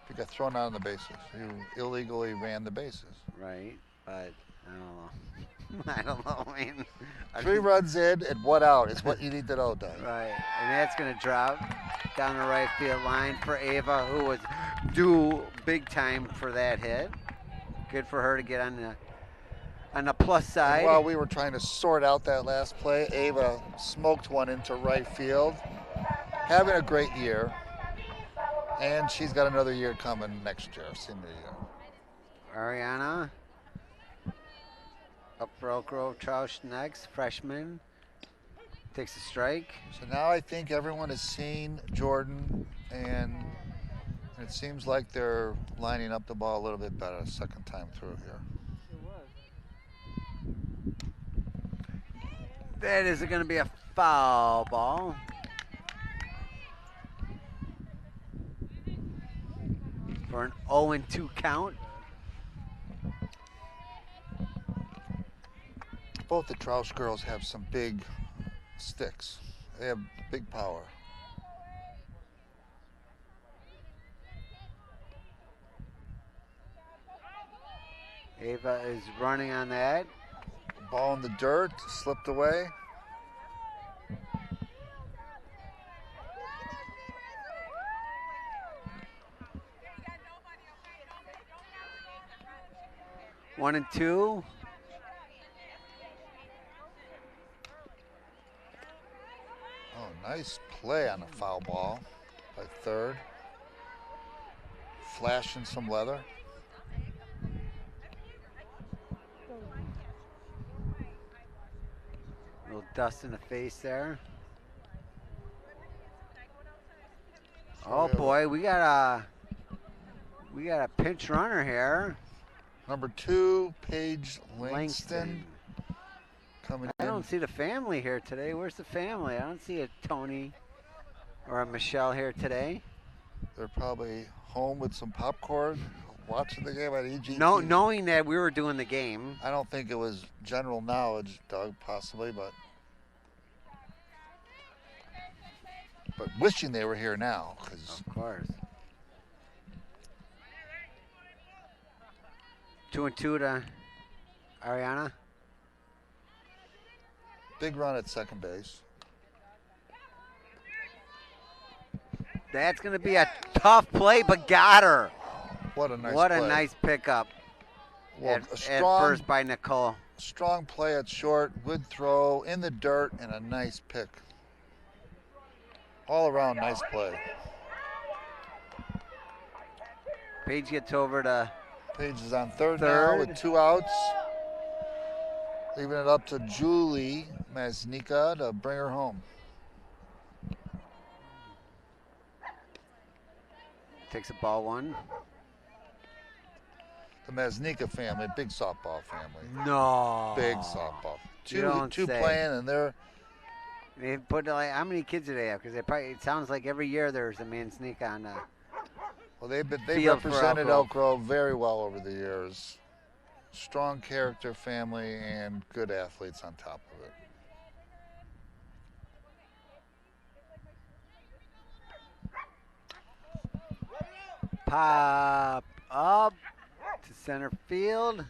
If you got thrown out on the bases, you illegally ran the bases. Right, but I don't know. I don't know, man. 3 runs in and 1 out is what you need to know, Doug. Right, and that's gonna drop down the right field line for Ava, who was due big time for that hit. Good for her to get on the plus side. While we were trying to sort out that last play, Ava smoked one into right field. Having a great year. And she's got another year coming next year, senior year. Ariana. Up for Oak Grove Troush next, freshman. Takes a strike. So now I think everyone has seen Jordan, and it seems like they're lining up the ball a little bit better second time through here. That is going to be a foul ball. For an 0-2 count. Both the Troush girls have some big sticks. They have big power. Ava is running on that. Ball in the dirt, slipped away. One and two. Oh, nice play on a foul ball by third. Flashing some leather. Little dust in the face there. Oh boy, we got a pinch runner here. Number 2, Paige Langston. Coming I in. don't see the family here today. Where's the family? I don't see a Tony or a Michelle here today. They're probably home with some popcorn, watching the game on EGTV. No, knowing that we were doing the game. I don't think it was general knowledge, Doug, possibly, but wishing they were here now, because Of course. 2-2 to Ariana. big run at second base. That's going to be a tough play, but got her. What a nice What play. a nice pickup Well, at a strong, first by Nicole. strong play at short, good throw, in the dirt, and a nice pick. All around, nice play. Paige gets over to Paige is on third now Third. with 2 outs. Leaving it up to Julie Maznika to bring her home. takes a ball one. The Maznika family, big softball family. No. Big softball. You don't Two say. playing, and they're They put like how many kids do they have? Because they probably it sounds like every year there's a man sneak on. well, they've Field for represented Elk Elk Grove very well over the years. Strong character family and good athletes on top of it. Pop up to center field.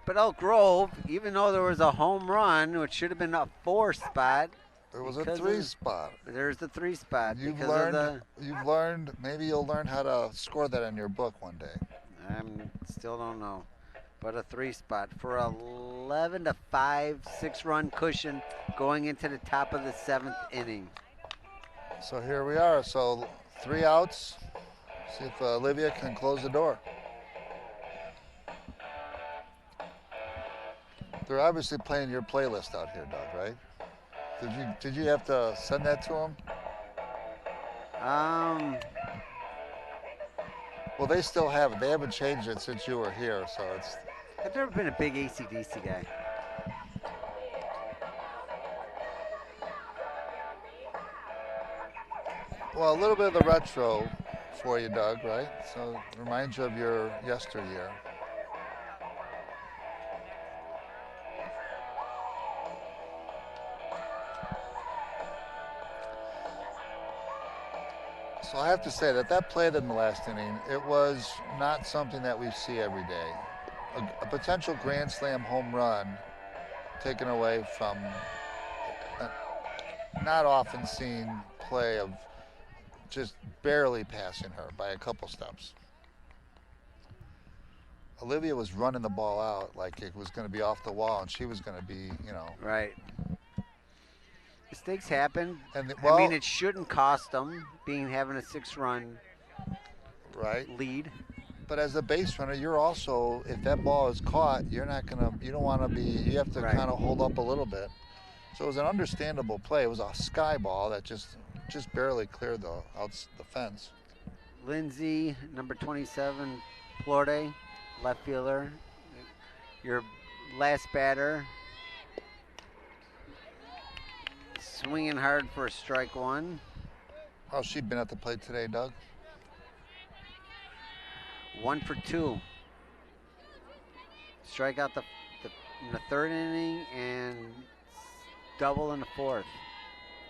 But Elk Grove, even though there was a home run, which should have been a 4 spot, There was Because a of- 3 spot. there's the 3 spot. You've because learned. of You've learned. Maybe you'll learn how to score that in your book one day. still don't know. But a 3 spot for a 11-5 6-run cushion going into the top of the 7th inning. So here we are. So 3 outs. See if Olivia can close the door. They're obviously playing your playlist out here, Doug, right? Did you have to send that to them? Well, they still have it. They haven't changed it since you were here, so it's. I've never been a big AC/DC guy. Well, a little bit of the retro for you, Doug, right? So it reminds you of your yesteryear. So I have to say that play in the last inning, it was not something that we see every day. A potential grand slam home run taken away from a not often seen play of just barely passing her by a couple steps. Olivia was running the ball out like it was going to be off the wall, and she was going to be, Right. Mistakes happen. And I mean, it shouldn't cost them having a 6-run right. lead. But as a base runner, you're also, if that ball is caught, you don't want to be, you have to Right. kind of hold up a little bit. So it was an understandable play. It was a sky ball that just barely cleared the fence. Lindsay, number 27, Florida, left fielder. Your last batter. Swinging hard for a strike 1. How's she been at the plate today, Doug? 1 for 2. Strike out in the 3rd inning and double in the 4th.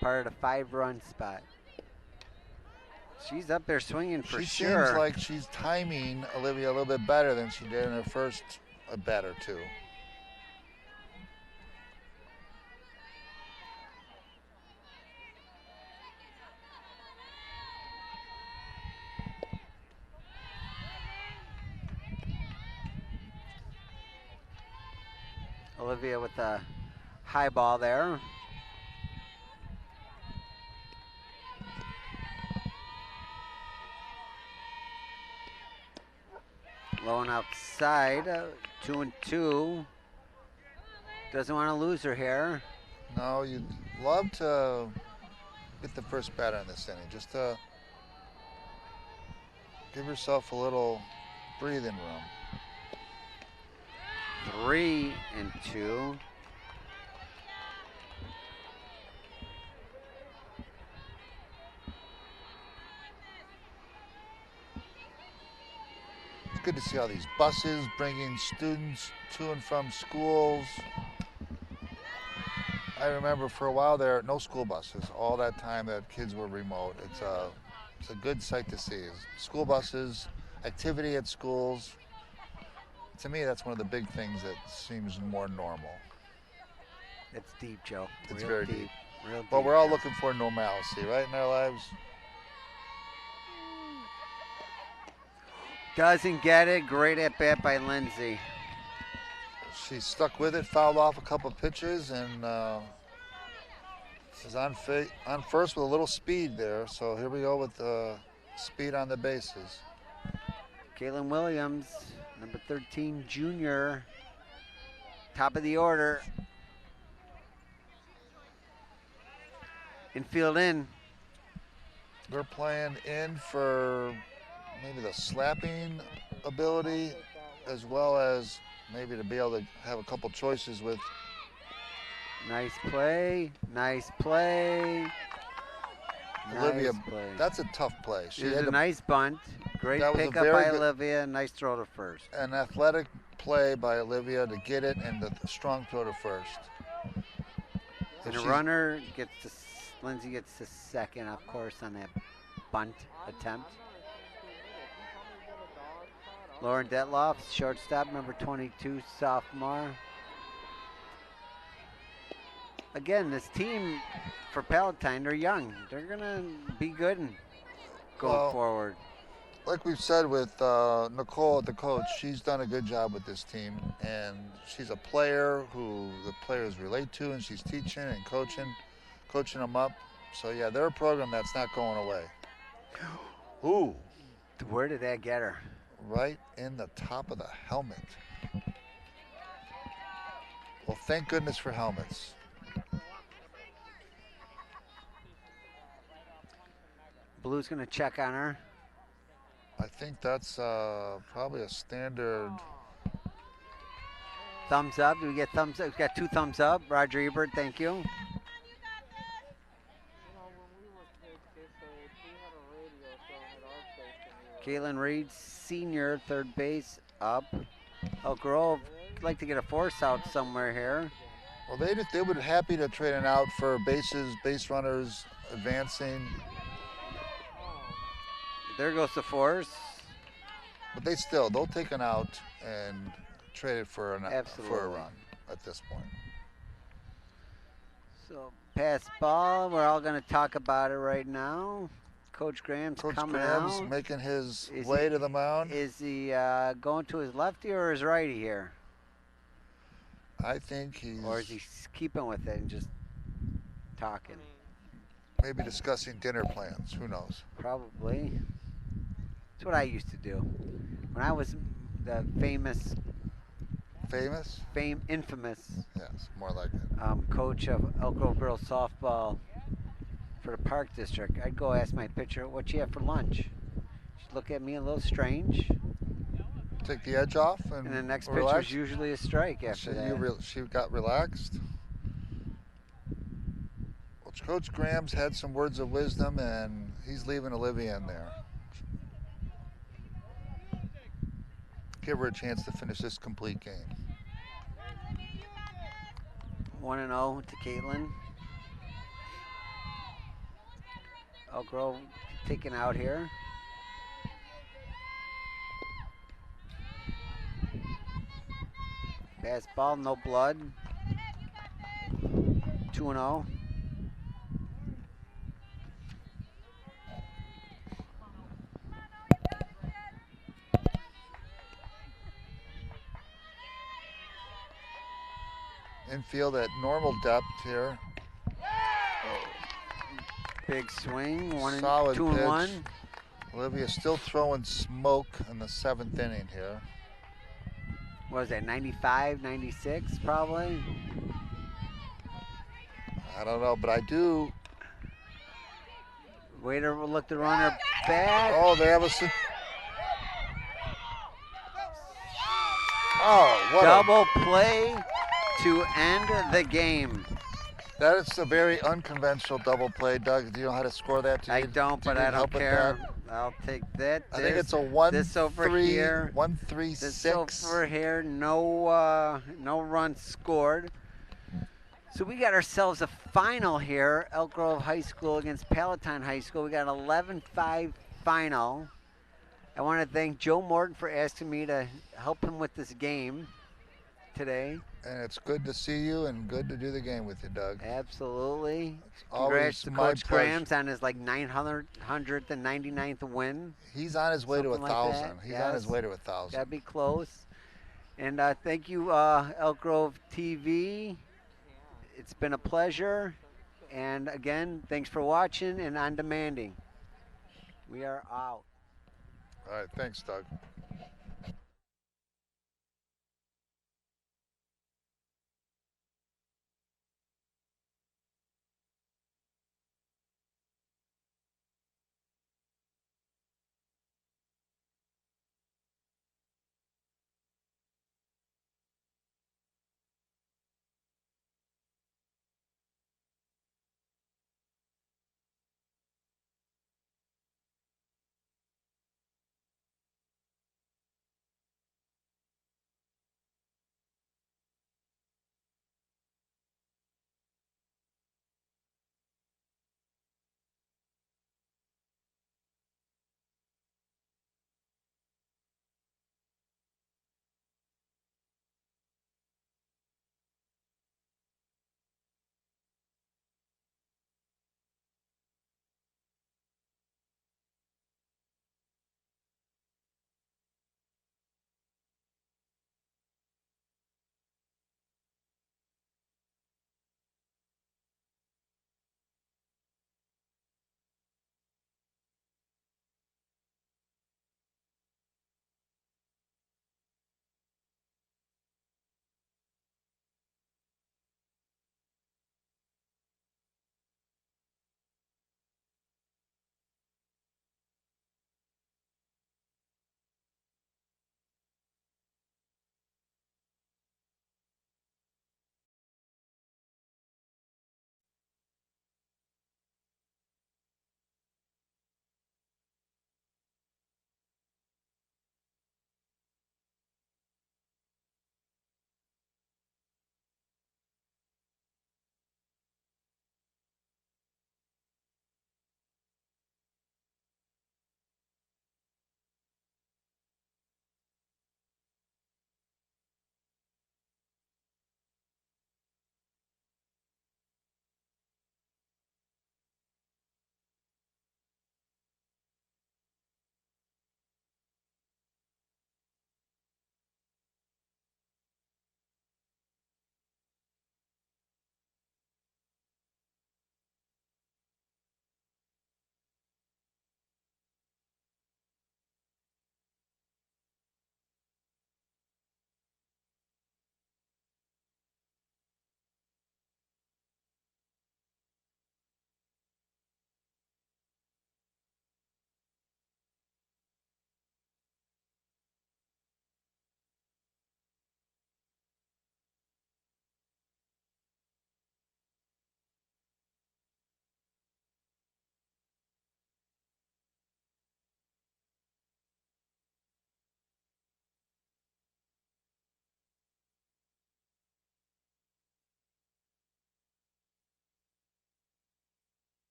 Part of the 5-run spot. She's up there swinging for She sure. seems like she's timing Olivia a little bit better than she did in her first bet or two. Olivia with a high ball there. Low and outside, 2-2. Doesn't want to lose her here. No, you'd love to get the first batter in this inning, just to give yourself a little breathing room. 3-2. good to see all these buses bringing students to and from schools. I remember for a while there, no school buses. All that time that kids were remote. It's a good sight to see. School buses, activity at schools. To me, that's one of the big things that seems more normal. It's deep, Joe. It's Real very deep. Real deep. But we're all looking for normalcy, right, in our lives? Doesn't get it. Great at bat by Lindsay. She stuck with it, fouled off a couple pitches, and is on first with a little speed there. So here we go with speed on the bases. Kaylin Williams, number 13, junior. Top of the order. Infield in. They're playing in for maybe the slapping ability, as well as maybe to be able to have a couple choices with. Nice play. Nice play. Olivia. Nice play. That's a tough play. It was a nice bunt. Great That was a pickup very by good- Olivia. Nice throw to first. An athletic play by Olivia to get it, and the strong throw to first. And a She's- runner gets to, Lindsay gets to second, of course, on that bunt attempt. Lauren Detloff, shortstop, number 22, sophomore. Again, this team for Palatine, they're young. They're going to be good going Well, forward. Like we've said with Nicole, the coach, she's done a good job with this team, and she's a player who the players relate to, and she's teaching and coaching them up. So yeah, they're a program that's not going away. Ooh, Where did that get her? right in the top of the helmet. Well, thank goodness for helmets. Blue's going to check on her. I think that's probably a standard. Thumbs up. Do we get thumbs up? We've got 2 thumbs up. Roger Ebert, thank you. You know, when we were kids this age, we had a radio show at our station. Caitlin Reed, senior, third base, up. Elk Grove, like to get a force out somewhere here. Well, they would be happy to trade it out for bases, base runners, advancing. There goes the force. But they'll take an out and trade it for for a Absolutely. run at this point. So pass ball. We're all going to talk about it right now. Coach Graham's Coach coming Graham's out. making his Is way he- to the mound. Is he going to his lefty or his righty here? I think he's Or is he keeping with it and just talking? maybe discussing dinner plans. Who knows? Probably. That's what I used to do. When I was the infamous, Yes, more like it. coach of Elk Grove girls softball for the Park District, I'd go ask my pitcher, what you have for lunch? She'd look at me a little strange, Take the edge off and and the next relax. pitcher's usually a strike after that. She got relaxed. Well, Coach Graham's had some words of wisdom, and he's leaving Olivia in there. Give her a chance to finish this complete game. 1-0 to Caitlin. Elk Grove taken out here. Pass ball, no blood. 2-0. Infield at normal depth here. Big swing. Solid 2 and pitch. 1. Olivia still throwing smoke in the 7th inning here. What was that, 95, 96 probably? I don't know, but I do. Way to look the runner back. Oh, they have a. Oh, what Double play to end the game. That is a very unconventional double play, Doug. Do you know how to score that? I don't, do you but I need don't help with care. that? I'll take that. I think it's a This over here. 1-3-6. This over here. No runs scored. So we got ourselves a final here. Elk Grove High School against Palatine High School. We got an 11-5 final. I want to thank Joe Morton for asking me to help him with this game today. And it's good to see you and good to do the game with you, Doug. Absolutely. It's Congrats always to my Coach pleasure. Grams on his like 999th win. He's on his way to Something like 1,000. that. He's on his Yes. way to 1,000. Gotta be close. And thank you, Elk Grove TV. It's been a pleasure. And again, thanks for watching and on demanding. We are out. All right, thanks, Doug.